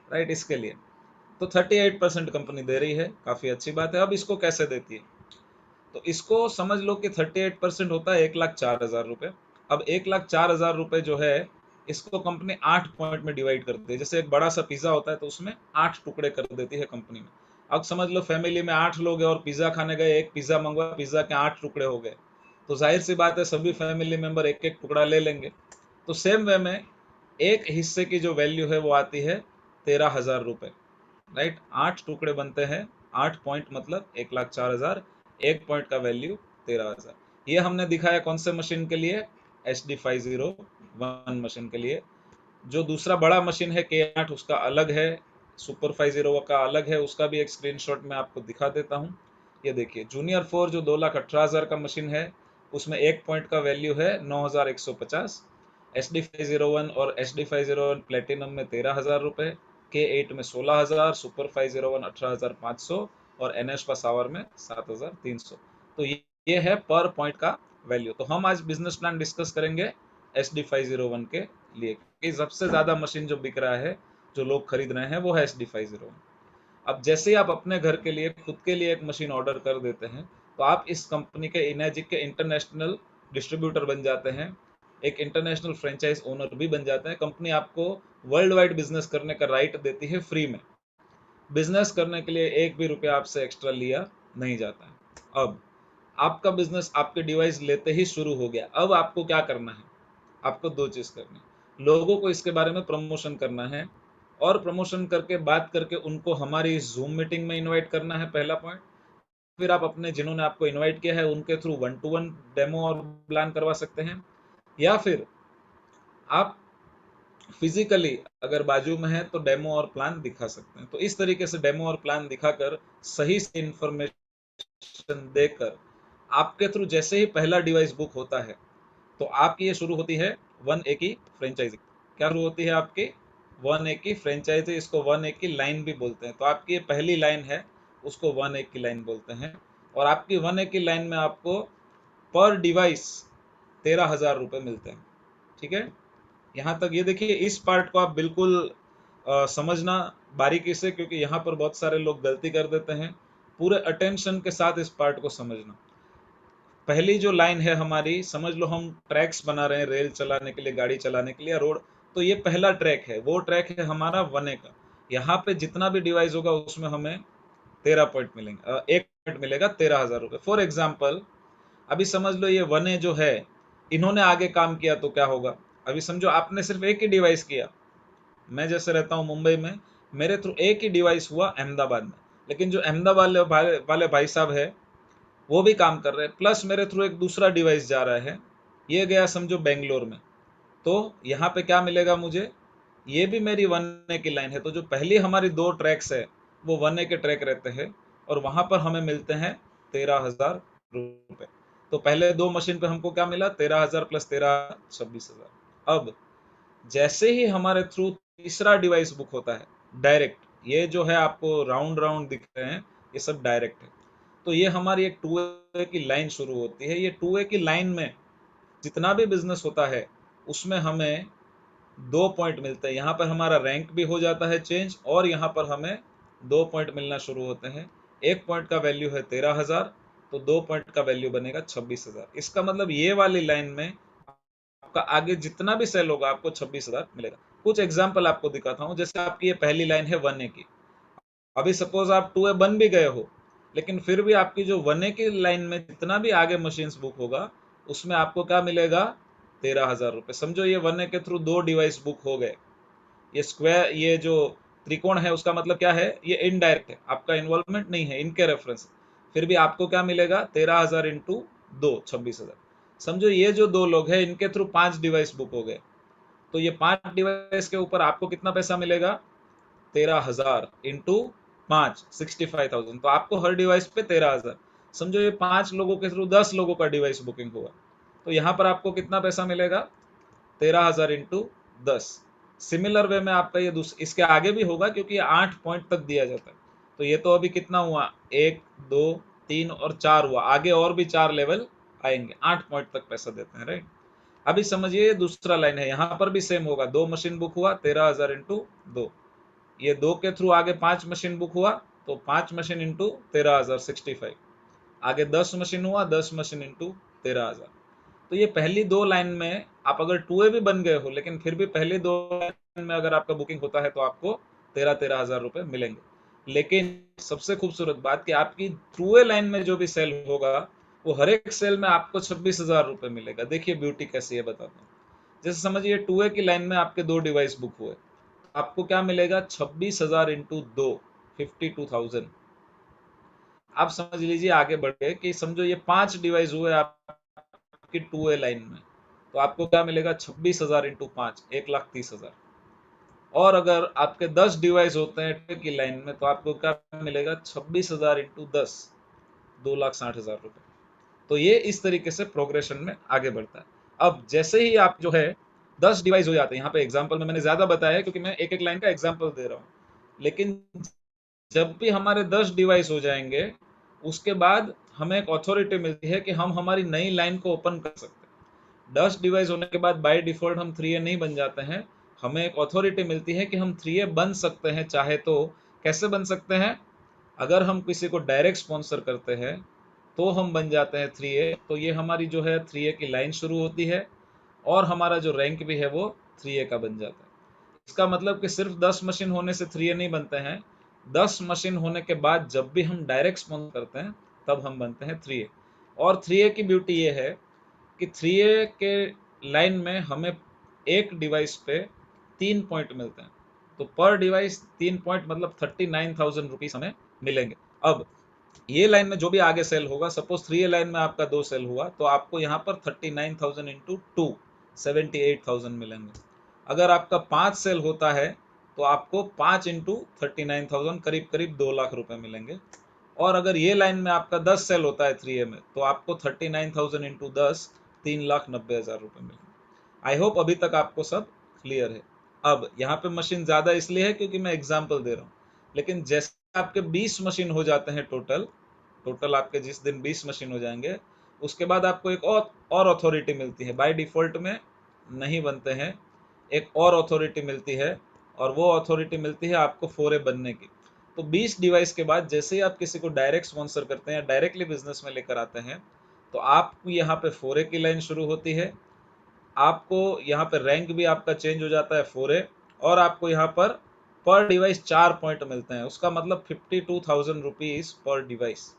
राइट। इसके लिए तो 38% कंपनी दे रही है, काफी अच्छी बात है। अब इसको कैसे देती है, तो इसको समझ लो कि 38% होता है 1,04,000 रुपये। अब 1,04,000 रुपये जो है, इसको कंपनी 8 पॉइंट में डिवाइड करती है। जैसे एक बड़ा सा पिज्जा होता है तो उसमें 8 टुकड़े कर देती है कंपनी में। अब समझ लो फैमिली में 8 लोग हैं और पिज्जा खाने गए, एक पिज्जा मंगवा, पिज्जा के 8 टुकड़े हो गए, तो जाहिर सी बात है सभी फैमिली मेंबर एक एक टुकड़ा ले लेंगे। तो सेम वे में एक हिस्से की जो वैल्यू है वो आती है 13,000 रुपये, राइट। 8 टुकड़े बनते हैं, 8 पॉइंट मतलब 1,04,000, एक पॉइंट का वैल्यू 13,000। ये हमने दिखाया कौन से मशीन के लिए, HD 501 मशीन के लिए। जो दूसरा बड़ा मशीन है K8 उसका अलग है, सुपर 501 का अलग है, उसका भी एक स्क्रीनशॉट मैं आपको दिखा देता हूँ। ये देखिए जूनियर 4 जो 2,18,000 का मशीन है, उसमें एक पॉइंट का वैल्यू है 9,150। HD 501 और HD 501 प्लेटिनम में 13,000 रुपये, K8 में 16,000, सुपर 501 18,500 और NS पावर में 7,300। तो ये है पर पॉइंट का वैल्यू। तो हम आज बिजनेस प्लान डिस्कस करेंगे HD 501 के लिए, कि सबसे ज्यादा मशीन जो बिक रहा है, जो लोग खरीद रहे हैं, वो है HD 501। अब जैसे ही आप अपने घर के लिए, खुद के लिए एक मशीन ऑर्डर कर देते हैं, तो आप इस कंपनी के, इनर्जिक के इंटरनेशनल डिस्ट्रीब्यूटर बन जाते हैं, एक इंटरनेशनल फ्रेंचाइज ओनर भी बन जाते हैं। कंपनी आपको वर्ल्ड वाइड बिजनेस करने का राइट देती है फ्री में। बिजनेस करने के लिए एक भी रुपया आपसे एक्स्ट्रा लिया नहीं जाता है। अब आपका बिजनेस आपके डिवाइस लेते ही शुरू हो गया। अब आपको क्या करना है, आपको दो चीज करनी है। लोगों को इसके बारे में प्रमोशन करना है, और प्रमोशन करके बात करके उनको हमारी जूम मीटिंग में इनवाइट करना है, पहला पॉइंट। फिर आप अपने, जिन्होंने आपको इनवाइट किया है, उनके थ्रू 1-to-1 डेमो और प्लान करवा सकते हैं, या फिर आप फिजिकली अगर बाजू में है तो डेमो और प्लान दिखा सकते हैं। तो इस तरीके से डेमो और प्लान दिखाकर, सही से इंफॉर्मेशन देकर, आपके थ्रू जैसे ही पहला डिवाइस बुक होता है, तो आपकी ये शुरू होती है 1A की फ्रेंचाइजी। क्या शुरू होती है आपकी, 1A की फ्रेंचाइजी। इसको 1A की लाइन भी बोलते हैं। तो आपकी ये पहली लाइन है, उसको 1A की लाइन बोलते हैं। और आपकी 1A की लाइन में आपको पर डिवाइस 13,000 रुपये मिलते हैं, ठीक है। यहाँ तक ये देखिए, इस पार्ट को आप बिल्कुल समझना बारीकी से, क्योंकि यहाँ पर बहुत सारे लोग गलती कर देते हैं। पूरे अटेंशन के साथ इस पार्ट को समझना। पहली जो लाइन है हमारी, समझ लो हम ट्रैक्स बना रहे हैं रेल चलाने के लिए, गाड़ी चलाने के लिए, रोड। तो ये पहला ट्रैक है, वो ट्रैक है हमारा 1A का। यहाँ पे जितना भी डिवाइस होगा उसमें हमें 13 पॉइंट मिलेंगे, एक पॉइंट मिलेगा 13,000 रुपये। फॉर एग्जाम्पल, अभी समझ लो ये 1A जो है, इन्होंने आगे काम किया तो क्या होगा। अभी समझो आपने सिर्फ एक ही डिवाइस किया। मैं जैसे रहता हूँ मुंबई में, मेरे थ्रू एक ही डिवाइस हुआ अहमदाबाद में, लेकिन जो अहमदाबाद वाले भाई साहब है, वो भी काम कर रहे हैं, प्लस मेरे थ्रू एक दूसरा डिवाइस जा रहा है, ये गया समझो बेंगलोर में। तो यहाँ पे क्या मिलेगा मुझे, ये भी मेरी 1A की लाइन है। तो जो पहली हमारी दो ट्रैक्स है, वो 1A के ट्रैक रहते हैं, और वहां पर हमें मिलते हैं 13,000 रुपये। तो पहले दो मशीन पे हमको क्या मिला, 13,000 प्लस 13, 26,000। अब जैसे ही हमारे थ्रू तीसरा डिवाइस बुक होता है, डायरेक्ट, ये जो है आपको राउंड राउंड दिख रहे हैं, ये सब डायरेक्ट है। तो ये हमारी एक 2A की लाइन शुरू होती है। ये 2A की लाइन में जितना भी बिजनेस होता है, उसमें हमें 2 पॉइंट मिलते हैं। यहाँ पर हमारा रैंक भी हो जाता है चेंज, और यहाँ पर हमें 2 पॉइंट मिलना शुरू होते हैं। एक पॉइंट का वैल्यू है 13,000, तो 2 पॉइंट का वैल्यू बनेगा 26,000। इसका मतलब ये वाली लाइन में आपका आगे जितना भी सेल होगा, आपको 26,000 मिलेगा। कुछ एग्जाम्पल आपको दिखाता हूँ। जैसे आपकी ये पहली लाइन है 1A की, अभी सपोज आप 2A बन भी गए हो, लेकिन फिर भी आपकी जो 1A की लाइन में जितना भी आगे मशीन्स बुक होगा उसमें आपको क्या मिलेगा, 13,000 रुपये। समझो ये 1A के थ्रू 2 डिवाइस बुक हो गए। ये स्क्वायर, ये जो त्रिकोण है उसका मतलब क्या है, ये इनडायरेक्ट है, आपका इन्वॉल्वमेंट नहीं है, इनके रेफरेंस। फिर भी आपको क्या मिलेगा, 13,000 इंटू 2, 26,000। समझो ये जो दो लोग हैं इनके थ्रू 5 डिवाइस बुक हो गए, तो ये 5 डिवाइस के ऊपर आपको कितना पैसा मिलेगा, 13,000 इंटू 5, 65,000। तो आपको हर डिवाइस पे 13,000। समझो ये 5 लोगों के थ्रू 10 लोगों का डिवाइस बुकिंग हुआ, तो यहाँ पर आपको कितना पैसा मिलेगा, 13,000 इंटू 10। सिमिलर वे में आपका ये इसके आगे भी होगा क्योंकि ये 8 पॉइंट तक दिया जाता है। तो ये तो अभी कितना हुआ, 1 2 3 और 4 हुआ, आगे और भी 4 लेवल आएंगे, 8 पॉइंट तक पैसा देते हैं, राइट। अभी समझिए ये दूसरा लाइन है, यहाँ पर भी सेम होगा, 2 मशीन बुक हुआ, 13,000 इंटू 2। ये 2 के थ्रू आगे 5 मशीन बुक हुआ, तो 5 मशीन इंटू 13,000, 65। आगे 10 मशीन हुआ, 10 मशीन इंटू 13,000। तो ये पहली दो लाइन में आप अगर 2A भी बन गए हो, लेकिन फिर भी पहली दो लाइन में अगर आपका बुकिंग होता है तो आपको 13,000 रुपए मिलेंगे। लेकिन सबसे खूबसूरत बात कि आपकी 2A लाइन में जो भी सेल होगा वो हर एक सेल में आपको 26,000 रुपए मिलेगा। देखिए ब्यूटी कैसी है बताता हूँ। जैसे समझिए 2A की लाइन में आपके 2 डिवाइस बुक हुए, आपको क्या मिलेगा, 26,000 इंटू 2, 52,000। आप समझ लीजिए आगे बढ़ गए कि समझो ये 5 डिवाइस हुए आपकी 2A लाइन में, तो आपको क्या मिलेगा, 26,000 इंटू 5, 1,30,000। और अगर आपके 10 डिवाइस होते हैं 2A की लाइन में तो आपको क्या मिलेगा, 26,000 इंटू 10, 2,60,000 रुपए। तो ये इस तरीके से प्रोग्रेशन में आगे बढ़ता है। अब जैसे ही आप जो है 10 डिवाइस हो जाते हैं, यहाँ पे एग्जाम्पल में मैंने ज्यादा बताया है क्योंकि मैं एक एक लाइन का एग्जाम्पल दे रहा हूँ। लेकिन जब भी हमारे 10 डिवाइस हो जाएंगे उसके बाद हमें एक अथॉरिटी मिलती है कि हम हमारी नई लाइन को ओपन कर सकते हैं। 10 डिवाइस होने के बाद बाय डिफॉल्ट हम 3A नहीं बन जाते हैं, हमें एक अथॉरिटी मिलती है कि हम 3A बन सकते हैं चाहे तो। कैसे बन सकते हैं, अगर हम किसी को डायरेक्ट स्पॉन्सर करते हैं तो हम बन जाते हैं 3A। तो ये हमारी जो है 3A की लाइन शुरू होती है और हमारा जो रैंक भी है वो 3A का बन जाता है। इसका मतलब कि सिर्फ 10 मशीन होने से 3A नहीं बनते हैं, 10 मशीन होने के बाद जब भी हम डायरेक्ट स्पॉन्सर करते हैं तब हम बनते हैं 3A। और 3A की ब्यूटी ये है कि 3A के लाइन में हमें एक डिवाइस पे 3 पॉइंट मिलते हैं। तो पर डिवाइस 3 पॉइंट मतलब 39,000 रुपीज हमें मिलेंगे। अब ये लाइन में जो भी आगे सेल होगा, सपोज 3A लाइन में आपका 2 सेल हुआ तो आपको यहाँ पर 39,000 इंटू 2, 78,000 मिलेंगे। अगर आपका 5 सेल होता है तो आपको 5 इंटू 39,000 करीब करीब 2 लाख रुपए मिलेंगे। और अगर ये लाइन में आपका 10 सेल होता है 3A में तो आपको 39,000 इंटू 10, 3,90,000 रुपए मिलेंगे। आई होप अभी तक आपको सब क्लियर है। अब यहाँ पे मशीन ज्यादा इसलिए है क्योंकि मैं एग्जाम्पल दे रहा हूँ, लेकिन जैसे आपके 20 मशीन हो जाते हैं टोटल, आपके जिस दिन 20 मशीन हो जाएंगे उसके बाद आपको एक और अथॉरिटी मिलती है। बाय डिफॉल्ट में नहीं बनते हैं, एक और अथॉरिटी मिलती है, और वो अथॉरिटी मिलती है आपको 4A बनने की। तो 20 डिवाइस के बाद जैसे ही आप किसी को डायरेक्ट स्पॉन्सर करते हैं, डायरेक्टली बिजनेस में लेकर आते हैं, तो आपको यहाँ पे 4A की लाइन शुरू होती है। आपको यहाँ पे रैंक भी आपका चेंज हो जाता है 4A, और आपको यहाँ पर डिवाइस 4 पॉइंट मिलते हैं। उसका मतलब 52,000 रुपीज पर डिवाइस।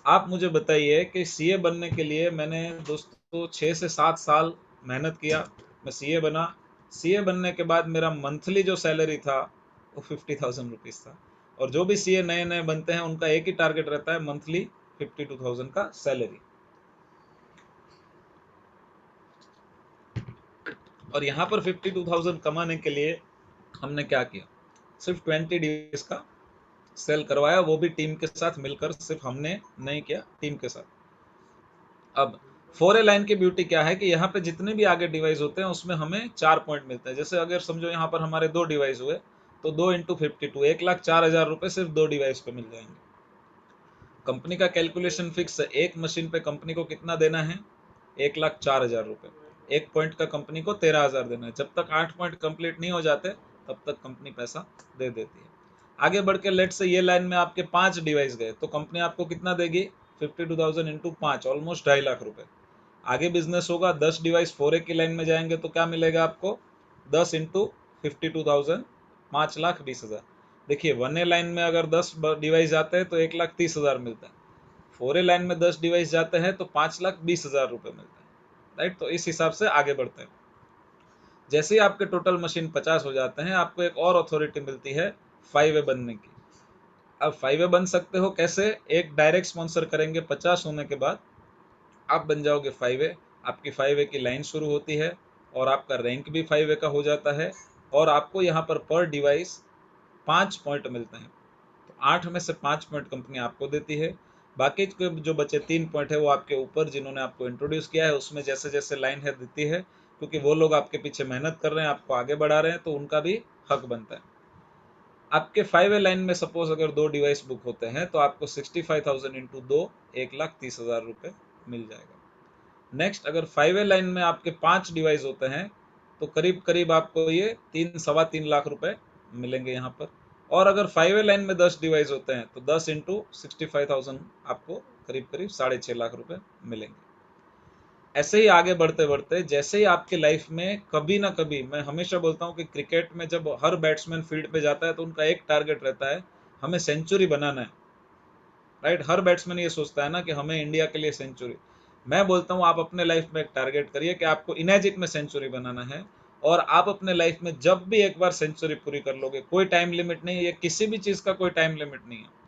आप मुझे बताइए कि सीए बनने के लिए मैंने दोस्तों 6 से 7 साल मेहनत किया, मैं सीए बना। सीए बनने के बाद मेरा मंथली जो सैलरी था वो 50,000 रुपीज था। और जो भी सीए नए नए बनते हैं उनका एक ही टारगेट रहता है, मंथली 52,000 का सैलरी। और यहाँ पर 52,000 कमाने के लिए हमने क्या किया, सिर्फ 20 डेज का सेल करवाया, वो भी टीम के साथ मिलकर, सिर्फ हमने नहीं किया, टीम के साथ। अब 4A लाइन की ब्यूटी क्या है कि यहाँ पे जितने भी आगे डिवाइस होते हैं उसमें हमें 4 पॉइंट मिलते हैं। जैसे अगर समझो यहाँ पर हमारे 2 डिवाइस हुए तो 2 इंटू 52, 1,04,000 रुपए सिर्फ 2 डिवाइस पे मिल जाएंगे। कंपनी का कैलकुलेशन फिक्स है, एक मशीन पे कंपनी को कितना देना है, 1,04,000 रुपए। एक पॉइंट का कंपनी को 13,000 देना है। जब तक 8 पॉइंट कंप्लीट नहीं हो जाते तब तक कंपनी पैसा दे देती है। आगे बढ़ के लेट से ये लाइन में आपके 5 डिवाइस गए तो कंपनी आपको कितना देगी, 52,000 इंटू 5, ऑलमोस्ट 2.5 लाख रुपए। आगे बिजनेस होगा, 10 डिवाइस 4A की लाइन में जाएंगे तो क्या मिलेगा आपको, 10 इंटू 52,000, 5,20,000। देखिए 1A लाइन में अगर 10 डिवाइस जाते हैं तो 1,30,000 मिलता है, 4A लाइन में 10 डिवाइस जाते हैं तो 5,20,000 रुपये मिलता है, राइट। तो इस हिसाब से आगे बढ़ते हैं। जैसे ही आपके टोटल मशीन 50 हो जाते हैं, आपको एक और अथॉरिटी मिलती है 5A बनने की। अब 5A बन सकते हो कैसे? एक डायरेक्ट स्पॉन्सर करेंगे 50 होने के बाद, आप बन जाओगे 5A। आपकी 5A की लाइन शुरू होती है और आपका रैंक भी 5A का हो जाता है, और आपको यहाँ पर डिवाइस 5 पॉइंट मिलते हैं। तो 8 में से 5 पॉइंट कंपनी आपको देती है, बाकी के जो बचे 3 पॉइंट है वो आपके ऊपर जिन्होंने आपको इंट्रोड्यूस किया है उसमें जैसे जैसे लाइन है देती है, क्योंकि वो लोग आपके पीछे मेहनत कर रहे हैं, आपको आगे बढ़ा रहे हैं, तो उनका भी हक बनता है। आपके 5A लाइन में सपोज अगर 2 डिवाइस बुक होते हैं तो आपको 65,000 इंटू 2 1,30,000 रुपये मिल जाएगा। नेक्स्ट, अगर 5A लाइन में आपके 5 डिवाइस होते हैं तो करीब करीब आपको ये 3-3.25 लाख रुपए मिलेंगे यहाँ पर। और अगर 5A लाइन में 10 डिवाइस होते हैं तो 10 इंटू 65,000 आपको करीब करीब 6.5 लाख रुपए मिलेंगे। ऐसे ही आगे बढ़ते बढ़ते जैसे ही आपके लाइफ में कभी ना कभी, मैं हमेशा बोलता हूँ कि क्रिकेट में जब हर बैट्समैन फील्ड पे जाता है तो उनका एक टारगेट रहता है, हमें सेंचुरी बनाना है, राइट। हर बैट्समैन ये सोचता है ना कि हमें इंडिया के लिए सेंचुरी। मैं बोलता हूँ आप अपने लाइफ में एक टारगेट करिए कि आपको इनएजिक में सेंचुरी बनाना है, और आप अपने लाइफ में जब भी एक बार सेंचुरी पूरी कर लोगे, कोई टाइम लिमिट नहीं है, ये किसी भी चीज़ का कोई टाइम लिमिट नहीं है।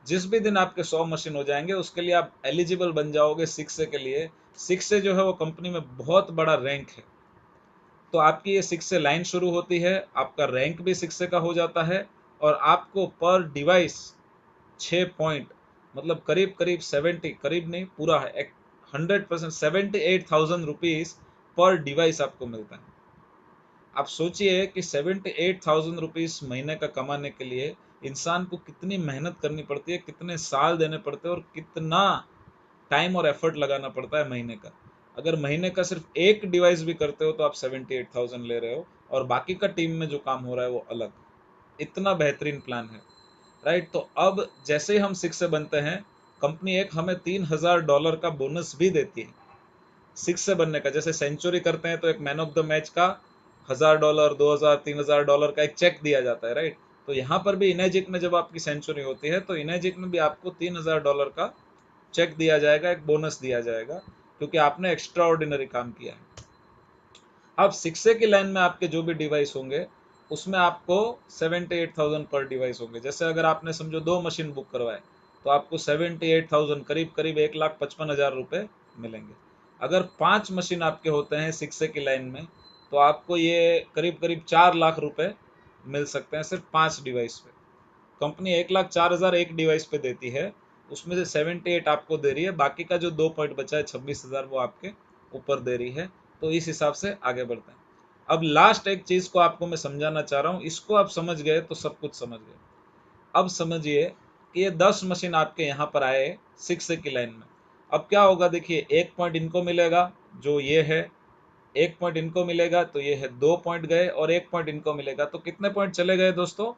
जिस भी दिन आपके 100 मशीन हो जाएंगे उसके लिए आप एलिजिबल बन जाओगे 6A के लिए। 6A जो है वो कंपनी में बहुत बड़ा रैंक है। तो आपकी ये 6A लाइन शुरू होती है, आपका रैंक भी 6A का हो जाता है, और आपको पर डिवाइस 6 पॉइंट, मतलब करीब करीब 70, करीब नहीं पूरा है 100%, 78,000 रुपीज पर डिवाइस आपको मिलता है। आप सोचिए कि 78,000 रुपीज महीने का कमाने के लिए इंसान को कितनी मेहनत करनी पड़ती है, कितने साल देने पड़ते हैं, और कितना टाइम और एफर्ट लगाना पड़ता है महीने का। अगर महीने का सिर्फ एक डिवाइस भी करते हो तो आप 78,000 ले रहे हो, और बाकी का टीम में जो काम हो रहा है वो अलग। इतना बेहतरीन प्लान है, राइट। तो अब जैसे ही हम 6 से बनते हैं, कंपनी एक हमें $3,000 का बोनस भी देती है 6 से बनने का। जैसे सेंचुरी करते हैं तो एक मैन ऑफ द मैच का $1,000, 2,000, $3,000 का एक चेक दिया जाता है, राइट। तो यहाँ पर भी इनेजिक में जब आपकी सेंचुरी होती है तो इनेजिक में भी आपको $3,000 का चेक दिया जाएगा, एक बोनस दिया जाएगा, क्योंकि आपने एक्स्ट्रा ऑर्डिनरी काम किया है। अब 6A की लाइन में आपके जो भी डिवाइस होंगे उसमें आपको 78,000 पर डिवाइस होंगे। जैसे अगर आपने समझो 2 मशीन बुक करवाए तो आपको 78,000, करीब करीब 1,55,000 रुपये मिलेंगे। अगर 5 मशीन आपके होते हैं 6A की लाइन में तो आपको ये करीब करीब 4 लाख रुपए मिल सकते हैं सिर्फ 5 डिवाइस पे। कंपनी 1,04,000 एक डिवाइस पे देती है, उसमें से 78 आपको दे रही है, बाकी का जो 2 पॉइंट बचा है 26,000 वो आपके ऊपर दे रही है। तो इस हिसाब से आगे बढ़ते हैं। अब लास्ट एक चीज को आपको मैं समझाना चाह रहा हूँ, इसको आप समझ गए तो सब कुछ समझ गए। अब समझिए कि ये 10 मशीन आपके यहाँ पर आए 6A की लाइन में। अब क्या होगा, देखिए एक पॉइंट इनको मिलेगा जो ये है, एक पॉइंट इनको मिलेगा तो ये है, 2 पॉइंट गए, और एक पॉइंट इनको मिलेगा, तो कितने पॉइंट चले गए दोस्तों?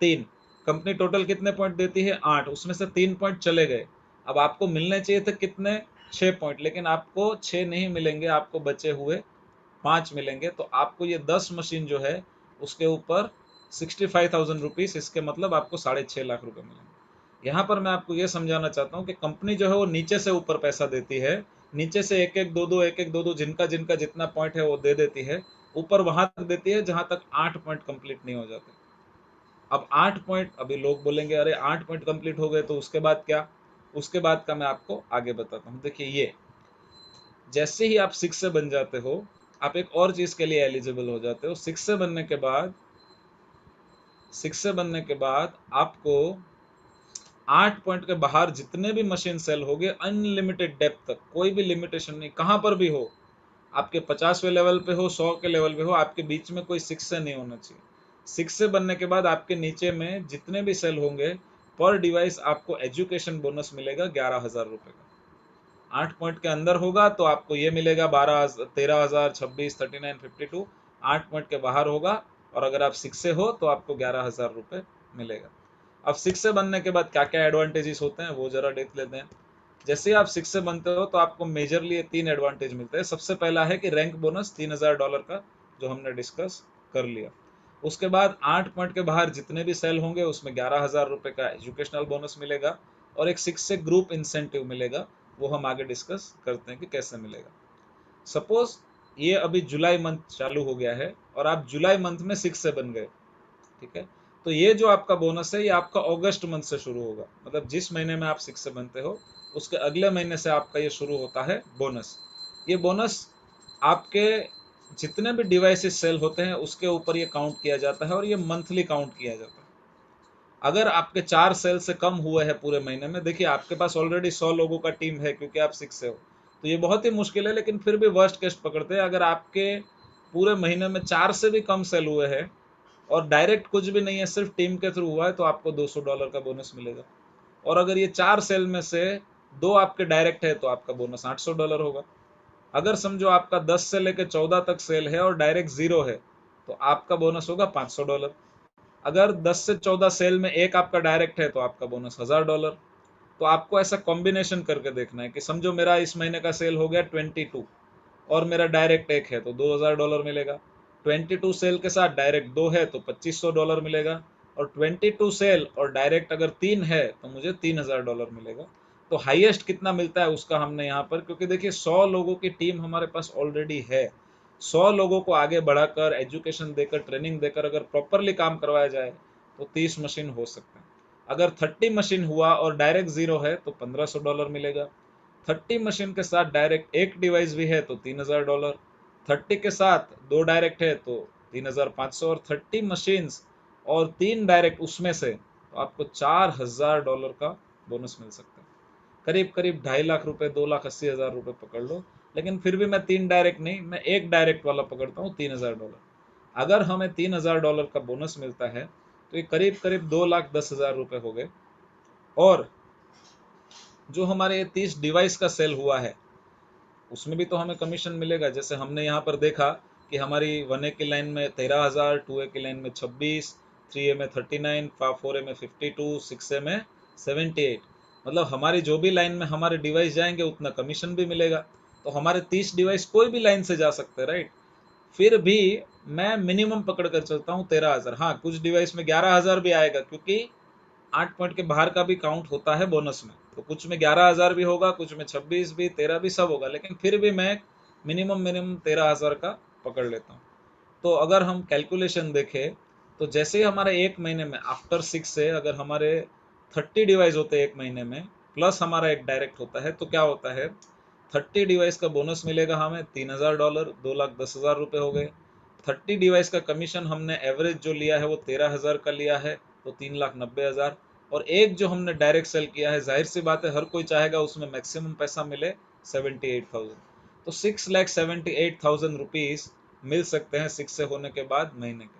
3। कंपनी टोटल कितने पॉइंट देती है? 8, उसमें से 3 पॉइंट चले गए। अब आपको मिलने चाहिए थे कितने? 6 पॉइंट, लेकिन आपको 6 नहीं मिलेंगे, आपको बचे हुए 5 मिलेंगे। तो आपको ये 10 मशीन जो है उसके ऊपर 65,000 रुपीज, इसके मतलब आपको 6.5 लाख रुपए मिलेंगे। यहाँ पर मैं आपको ये समझाना चाहता हूँ कि कंपनी जो है वो नीचे से ऊपर पैसा देती है, नीचे से एक एक दो दो, एक एक दो दो, जिनका जिनका जितना पॉइंट है वो दे देती है, ऊपर वहां तक देती है जहां तक 8 पॉइंट कंप्लीट नहीं हो जाते। अब 8 पॉइंट, अभी लोग बोलेंगे अरे 8 पॉइंट कंप्लीट हो गए तो उसके बाद क्या? उसके बाद का मैं आपको आगे बताता हूँ। देखिए, ये जैसे ही आप 6 से बन जाते हो, आप एक और चीज के लिए एलिजिबल हो जाते हो। 6 से बनने के बाद, 6 से बनने के बाद आपको 8 पॉइंट के बाहर जितने भी मशीन सेल हो गए, अनलिमिटेड डेप्थ तक, कोई भी लिमिटेशन नहीं, कहां पर भी हो, आपके 50वें लेवल पे हो, 100 के लेवल पे हो, आपके बीच में कोई 6 से नहीं होना चाहिए। 6 से बनने के बाद आपके नीचे में जितने भी सेल होंगे, पर डिवाइस आपको एजुकेशन बोनस मिलेगा 11,000 रुपए का। 8 पॉइंट के अंदर होगा तो आपको ये मिलेगा 13,000, 26, 39, 52। 8 पॉइंट के बाहर होगा और अगर आप 6 से हो तो आपको 11,000 रुपये मिलेगा। अब 6 से बनने के बाद क्या क्या एडवांटेजेस होते हैं वो जरा देख लेते हैं। जैसे ही आप 6 से बनते हो तो आपको मेजरली 3 एडवांटेज मिलते हैं। सबसे पहला है कि रैंक बोनस $3,000 का, जो हमने डिस्कस कर लिया। उसके बाद 8 पॉइंट के बाहर जितने भी सेल होंगे उसमें 11,000 रुपए का एजुकेशनल बोनस मिलेगा और एक 6 से ग्रुप इंसेंटिव मिलेगा। वो हम आगे डिस्कस करते हैं कि कैसे मिलेगा। सपोज ये अभी जुलाई मंथ चालू हो गया है और आप जुलाई मंथ में 6 से बन गए, ठीक है। तो ये जो आपका बोनस है ये आपका अगस्त मंथ से शुरू होगा, मतलब जिस महीने में आप 6 से बनते हो उसके अगले महीने से आपका ये शुरू होता है बोनस। ये बोनस आपके जितने भी डिवाइसेस सेल होते हैं उसके ऊपर ये काउंट किया जाता है और ये मंथली काउंट किया जाता है। अगर आपके 4 सेल से कम हुए हैं पूरे महीने में, देखिए आपके पास ऑलरेडी 100 लोगों का टीम है क्योंकि आप 6 से हो, तो ये बहुत ही मुश्किल है, लेकिन फिर भी वर्स्ट केस पकड़ते हैं। अगर आपके पूरे महीने में 4 से भी कम सेल हुए हैं और डायरेक्ट कुछ भी नहीं है, सिर्फ टीम के थ्रू हुआ है, तो आपको $200 का बोनस मिलेगा। और अगर ये 4 सेल में से 2 आपके डायरेक्ट है तो आपका बोनस $800 होगा। अगर समझो आपका 10 से लेकर 14 तक सेल है और डायरेक्ट 0 है तो आपका बोनस होगा $500। अगर 10 से 14 सेल में एक आपका डायरेक्ट है तो आपका बोनस $1000। तो आपको ऐसा कॉम्बिनेशन करके देखना है कि समझो मेरा इस महीने का सेल हो गया 22 और मेरा डायरेक्ट एक है तो $2000 मिलेगा। 22 सेल के साथ डायरेक्ट 2 है तो $2500 मिलेगा। और 22 सेल और डायरेक्ट अगर 3 है तो मुझे $3000 मिलेगा। तो हाईएस्ट कितना मिलता है उसका हमने यहाँ पर, क्योंकि देखिए 100 लोगों की टीम हमारे पास ऑलरेडी है, 100 लोगों को आगे बढ़ाकर एजुकेशन देकर ट्रेनिंग देकर अगर प्रॉपरली काम करवाया जाए तो 30 मशीन हो सकते हैं। अगर 30 मशीन हुआ और डायरेक्ट 0 है तो $1500 मिलेगा। 30 मशीन के साथ डायरेक्ट एक डिवाइस भी है तो $3000। 30 के साथ 2 डायरेक्ट है तो 3500। और 30 मशीन और 3 डायरेक्ट उसमें से तो आपको $4000 का बोनस मिल सकता है। करीब करीब 2.5 लाख रुपए, 2,80,000 रुपए पकड़ लो। लेकिन फिर भी मैं 3 डायरेक्ट नहीं, मैं एक डायरेक्ट वाला पकड़ता हूँ, $3000। अगर हमें $3000 का बोनस मिलता है तो ये करीब करीब 2,10,000 रुपए हो गए। और जो हमारे ये 30 डिवाइस का सेल हुआ है उसमें भी तो हमें कमीशन मिलेगा। जैसे हमने यहाँ पर देखा कि हमारी 1A की लाइन में 13,000, 2A की लाइन में 26, 3A में 39, 4A में 52, 6A में 78। मतलब हमारी जो भी लाइन में हमारे डिवाइस जाएंगे उतना कमीशन भी मिलेगा। तो हमारे 30 डिवाइस कोई भी लाइन से जा सकते हैं, राइट। फिर भी मैं मिनिमम पकड़ कर चलता हूँ 13,000। हाँ, कुछ डिवाइस में 11,000 भी आएगा क्योंकि 8 पॉइंट के बाहर का भी काउंट होता है बोनस में, तो कुछ में 11,000 भी होगा, कुछ में 26 भी, 13 भी, सब होगा। लेकिन फिर भी मैं मिनिमम मिनिमम 13,000 का पकड़ लेता हूँ। तो अगर हम कैलकुलेशन देखें तो जैसे ही हमारे एक महीने में आफ्टर 6 से अगर हमारे 30 डिवाइस होते हैं एक महीने में, प्लस हमारा एक डायरेक्ट होता है, तो क्या होता है 30 डिवाइस का बोनस मिलेगा हमें $3000, 2,10,000 रुपए हो गए। 30 डिवाइस का कमीशन हमने एवरेज जो लिया है वो 13,000 का लिया है तो 3,90,000। और एक जो हमने डायरेक्ट सेल किया है, जाहिर सी बात है हर कोई चाहेगा उसमें मैक्सिमम पैसा मिले, 78,000। तो 6,78,000 रुपीज मिल सकते हैं 6 से होने के बाद महीने के।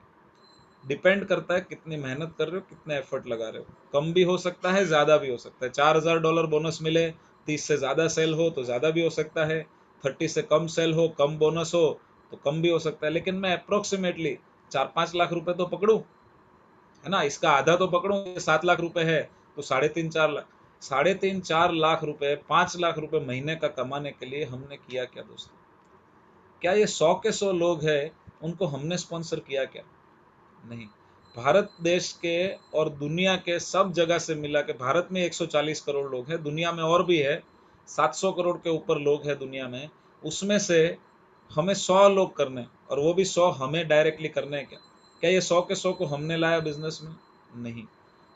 डिपेंड करता है कितनी मेहनत कर रहे हो, कितने एफर्ट लगा रहे हो। कम भी हो सकता है, ज्यादा भी हो सकता है। $4,000 बोनस मिले, 30 से ज्यादा सेल हो तो ज्यादा भी हो सकता है, 30 से कम सेल हो, कम बोनस हो तो कम भी हो सकता है। लेकिन मैं अप्रोक्सीमेटली 4-5 लाख रुपए तो पकड़ू, है ना। इसका आधा तो पकड़ू, 7 लाख रुपए है तो 3.5-4 लाख, 3.5-4 लाख रुपए, 5 लाख रुपए महीने का कमाने के लिए हमने किया क्या दोस्तों? क्या ये 100 के 100 लोग हैं उनको हमने स्पॉन्सर किया क्या? नहीं। भारत देश के और दुनिया के सब जगह से मिला के भारत में 140 करोड़ लोग हैं, दुनिया में और भी है 700 करोड़ के ऊपर लोग हैं दुनिया में। उसमें से हमें 100 लोग करने, और वो भी 100 हमें डायरेक्टली करने हैं क्या? क्या ये 100 के 100 को हमने लाया बिजनेस में? नहीं।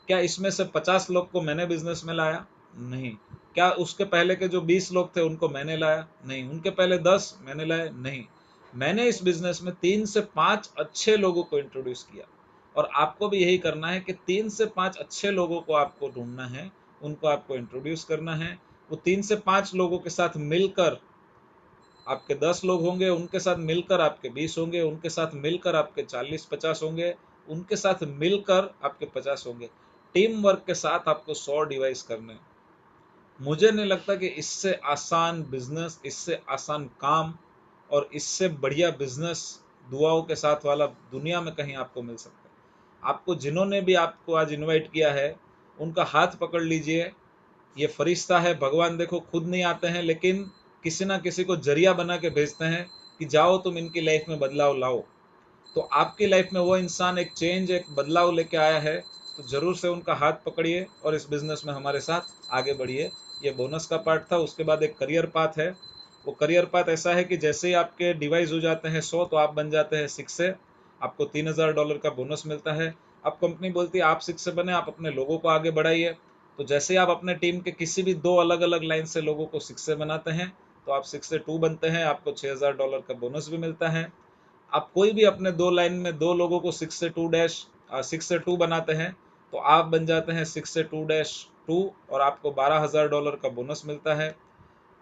क्या इसमें से 50 लोग को मैंने बिजनेस में लाया? नहीं। क्या उसके पहले के जो 20 लोग थे उनको मैंने लाया? नहीं। उनके पहले 10 मैंने लाए? नहीं। मैंने इस बिजनेस में 3 से 5 अच्छे लोगों को इंट्रोड्यूस किया। और आपको भी यही करना है कि 3 से 5 अच्छे लोगों को आपको ढूंढना है, उनको आपको इंट्रोड्यूस करना है। वो 3 से 5 लोगों के साथ मिलकर आपके 10 लोग होंगे, उनके साथ मिलकर आपके 20 होंगे, उनके साथ मिलकर आपके 40-50 होंगे, उनके साथ मिलकर आपके 50 होंगे। टीम वर्क के साथ आपको 100 डिवाइस करने। मुझे नहीं लगता कि इससे आसान बिजनेस, इससे आसान काम और इससे बढ़िया बिजनेस दुआओं के साथ वाला दुनिया में कहीं आपको मिल सकता है। आपको जिन्होंने भी आपको आज इनवाइट किया है उनका हाथ पकड़ लीजिए। ये फरिश्ता है, भगवान देखो खुद नहीं आते हैं लेकिन किसी ना किसी को जरिया बना के भेजते हैं कि जाओ तुम इनकी लाइफ में बदलाव लाओ। तो आपकी लाइफ में वो इंसान एक चेंज, एक बदलाव लेके आया है, तो जरूर से उनका हाथ पकड़िए और इस बिजनेस में हमारे साथ आगे बढ़िए। ये बोनस का पार्ट था। उसके बाद एक करियर पाथ है। वो करियर पाथ ऐसा है कि जैसे ही आपके डिवाइस हो जाते हैं 100 तो आप बन जाते हैं 6 से, आपको $3000 का बोनस मिलता है। अब कंपनी बोलती है आप 6 से बने, आप अपने लोगों को आगे बढ़ाइए। तो जैसे ही आप अपने टीम के किसी भी 2 अलग अलग लाइन से लोगों को 6 से बनाते हैं तो आप 6 से 2 बनते हैं, आपको $6000 का बोनस भी मिलता है। आप कोई भी अपने 2 लाइन में 2 लोगों को 6 से 2 बनाते हैं तो आप बन जाते हैं 6 से 2-2 और आपको $12000 का बोनस मिलता है।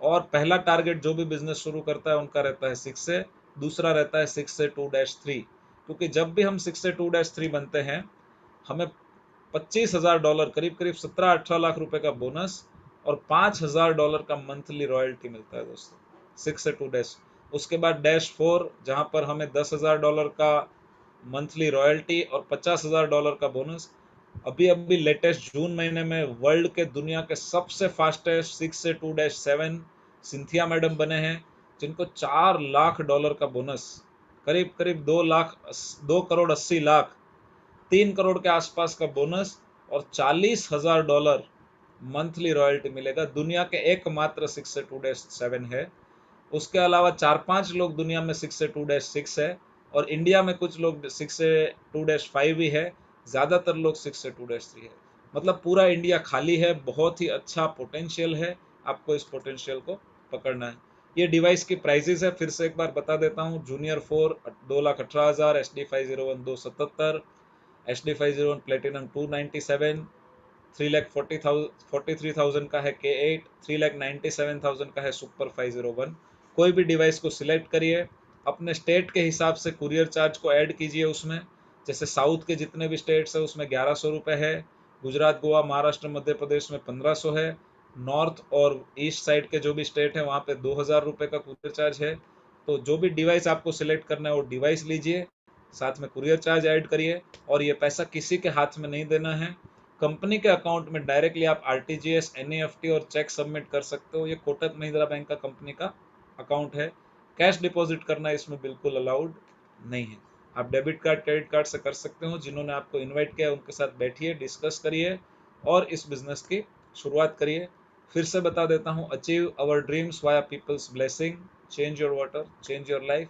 और पहला टारगेट जो भी बिजनेस शुरू करता है उनका रहता है 6 से, दूसरा रहता है 6 से 2-3, क्योंकि जब भी हम 6 से 2-3 बनते हैं हमें $25,000 करीब करीब 17-18 लाख रुपए का बोनस और $5,000 का मंथली रॉयल्टी मिलता है दोस्तों 6 से 2 डैश। उसके बाद -4 जहां पर हमें $10,000 का मंथली रॉयल्टी और $50,000 का बोनस। अभी अभी लेटेस्ट जून महीने में वर्ल्ड के दुनिया के सबसे फास्टेस्ट 6 से 2-7 सिंथिया मैडम बने हैं, जिनको $4 लाख का बोनस, करीब करीब 2 करोड़ 80 लाख, 3 करोड़ के आसपास का बोनस और $40,000 मंथली रॉयल्टी मिलेगा। दुनिया के एकमात्र 6 से 2-7 है। उसके अलावा 4-5 लोग दुनिया में 6 से 2-6 है और इंडिया में कुछ लोग 6 से 2-5 ही है। ज़्यादातर लोग 6 से 2-3 है। मतलब पूरा इंडिया खाली है। बहुत ही अच्छा पोटेंशियल है, आपको इस पोटेंशियल को पकड़ना है। ये डिवाइस की प्राइजेस है, फिर से एक बार बता देता हूँ। जूनियर 4 2,18,000, HD 501 277, HD 501 प्लेटिनम 297, 3,43,000 का है K8, 3,97,000 का है सुपर 501। कोई भी डिवाइस को सिलेक्ट करिए, अपने स्टेट के हिसाब से कुरियर चार्ज को ऐड कीजिए उसमें। जैसे साउथ के जितने भी स्टेट्स है उसमें 1100 रुपये है, गुजरात गोवा महाराष्ट्र मध्य प्रदेश में 1500 है, नॉर्थ और ईस्ट साइड के जो भी स्टेट है वहाँ पे 2000 रुपये का कुरियर चार्ज है। तो जो भी डिवाइस आपको सिलेक्ट करना है वो डिवाइस लीजिए, साथ में कुरियर चार्ज ऐड करिए और ये पैसा किसी के हाथ में नहीं देना है। कंपनी के अकाउंट में डायरेक्टली आप आरटीजीएस, एनईएफटी और चेक सबमिट कर सकते हो। ये कोटक महिंद्रा बैंक का कंपनी का अकाउंट है। कैश डिपॉजिट करना इसमें बिल्कुल अलाउड नहीं है। आप डेबिट कार्ड, क्रेडिट कार्ड से कर सकते हो। जिन्होंने आपको इनवाइट किया उनके साथ बैठिए, डिस्कस करिए और इस बिजनेस की शुरुआत करिए। फिर से बता देता हूँ, achieve our dreams via people's blessing, change your water, change your life.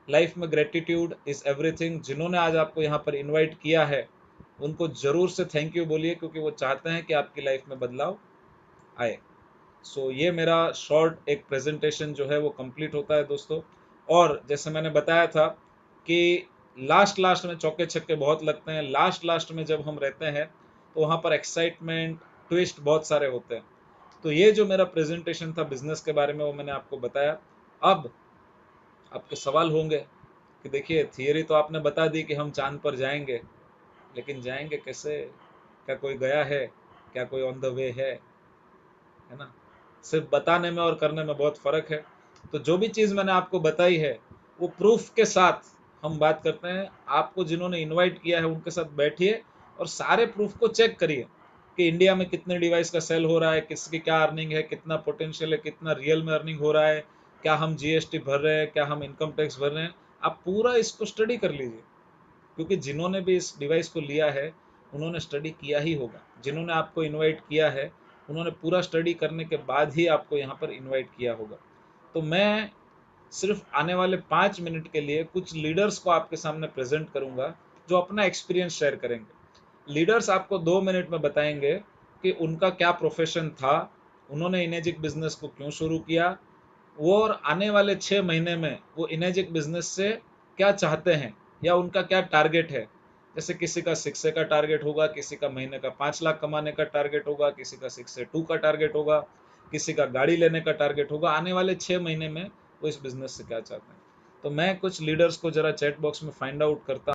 Life में ग्रेटिट्यूड इज एवरीथिंग। जिन्होंने आज आपको यहाँ पर इनवाइट किया है उनको जरूर से थैंक यू बोलिए, क्योंकि वो चाहते हैं कि आपकी लाइफ में बदलाव आए। सो ये मेरा शॉर्ट एक प्रेजेंटेशन जो है वो कंप्लीट होता है दोस्तों। और जैसे मैंने बताया था कि लास्ट लास्ट में चौके छक्के बहुत लगते हैं। लास्ट लास्ट में जब हम रहते हैं तो वहाँ पर एक्साइटमेंट, ट्विस्ट बहुत सारे होते हैं। तो ये जो मेरा प्रेजेंटेशन था बिजनेस के बारे में वो मैंने आपको बताया। अब आपके सवाल होंगे कि देखिए थियरी तो आपने बता दी कि हम चांद पर जाएंगे, लेकिन जाएंगे कैसे? क्या कोई गया है? क्या कोई ऑन द वे है ना? सिर्फ बताने में और करने में बहुत फर्क है। तो जो भी चीज़ मैंने आपको बताई है वो प्रूफ के साथ हम बात करते हैं। आपको जिन्होंने इनवाइट किया है उनके साथ बैठिए और सारे प्रूफ को चेक करिए कि इंडिया में कितने डिवाइस का सेल हो रहा है, किसकी क्या अर्निंग है, कितना पोटेंशियल है, कितना रियल में अर्निंग हो रहा है, क्या हम जीएसटी भर रहे हैं, क्या हम इनकम टैक्स भर रहे हैं। आप पूरा इसको स्टडी कर लीजिए, क्योंकि जिन्होंने भी इस डिवाइस को लिया है उन्होंने स्टडी किया ही होगा। जिन्होंने आपको इनवाइट किया है उन्होंने पूरा स्टडी करने के बाद ही आपको यहाँ पर इनवाइट किया होगा। तो मैं सिर्फ आने वाले 5 मिनट के लिए कुछ लीडर्स को आपके सामने प्रेजेंट करूंगा जो अपना एक्सपीरियंस शेयर करेंगे। लीडर्स आपको 2 मिनट में बताएंगे कि उनका क्या प्रोफेशन था, उन्होंने इनेजिक बिजनेस को क्यों शुरू किया, वो और आने वाले 6 महीने में वो इनेजिक बिजनेस से क्या चाहते हैं या उनका क्या टारगेट है। जैसे किसी का 6 से का टारगेट होगा, किसी का महीने का 5 लाख कमाने का टारगेट होगा, किसी का 6 से 2 का टारगेट होगा, किसी का गाड़ी लेने का टारगेट होगा। आने वाले 6 महीने में वो इस बिजनेस से क्या चाहते हैं। तो मैं कुछ लीडर्स को जरा चैट बॉक्स में फाइंड आउट करता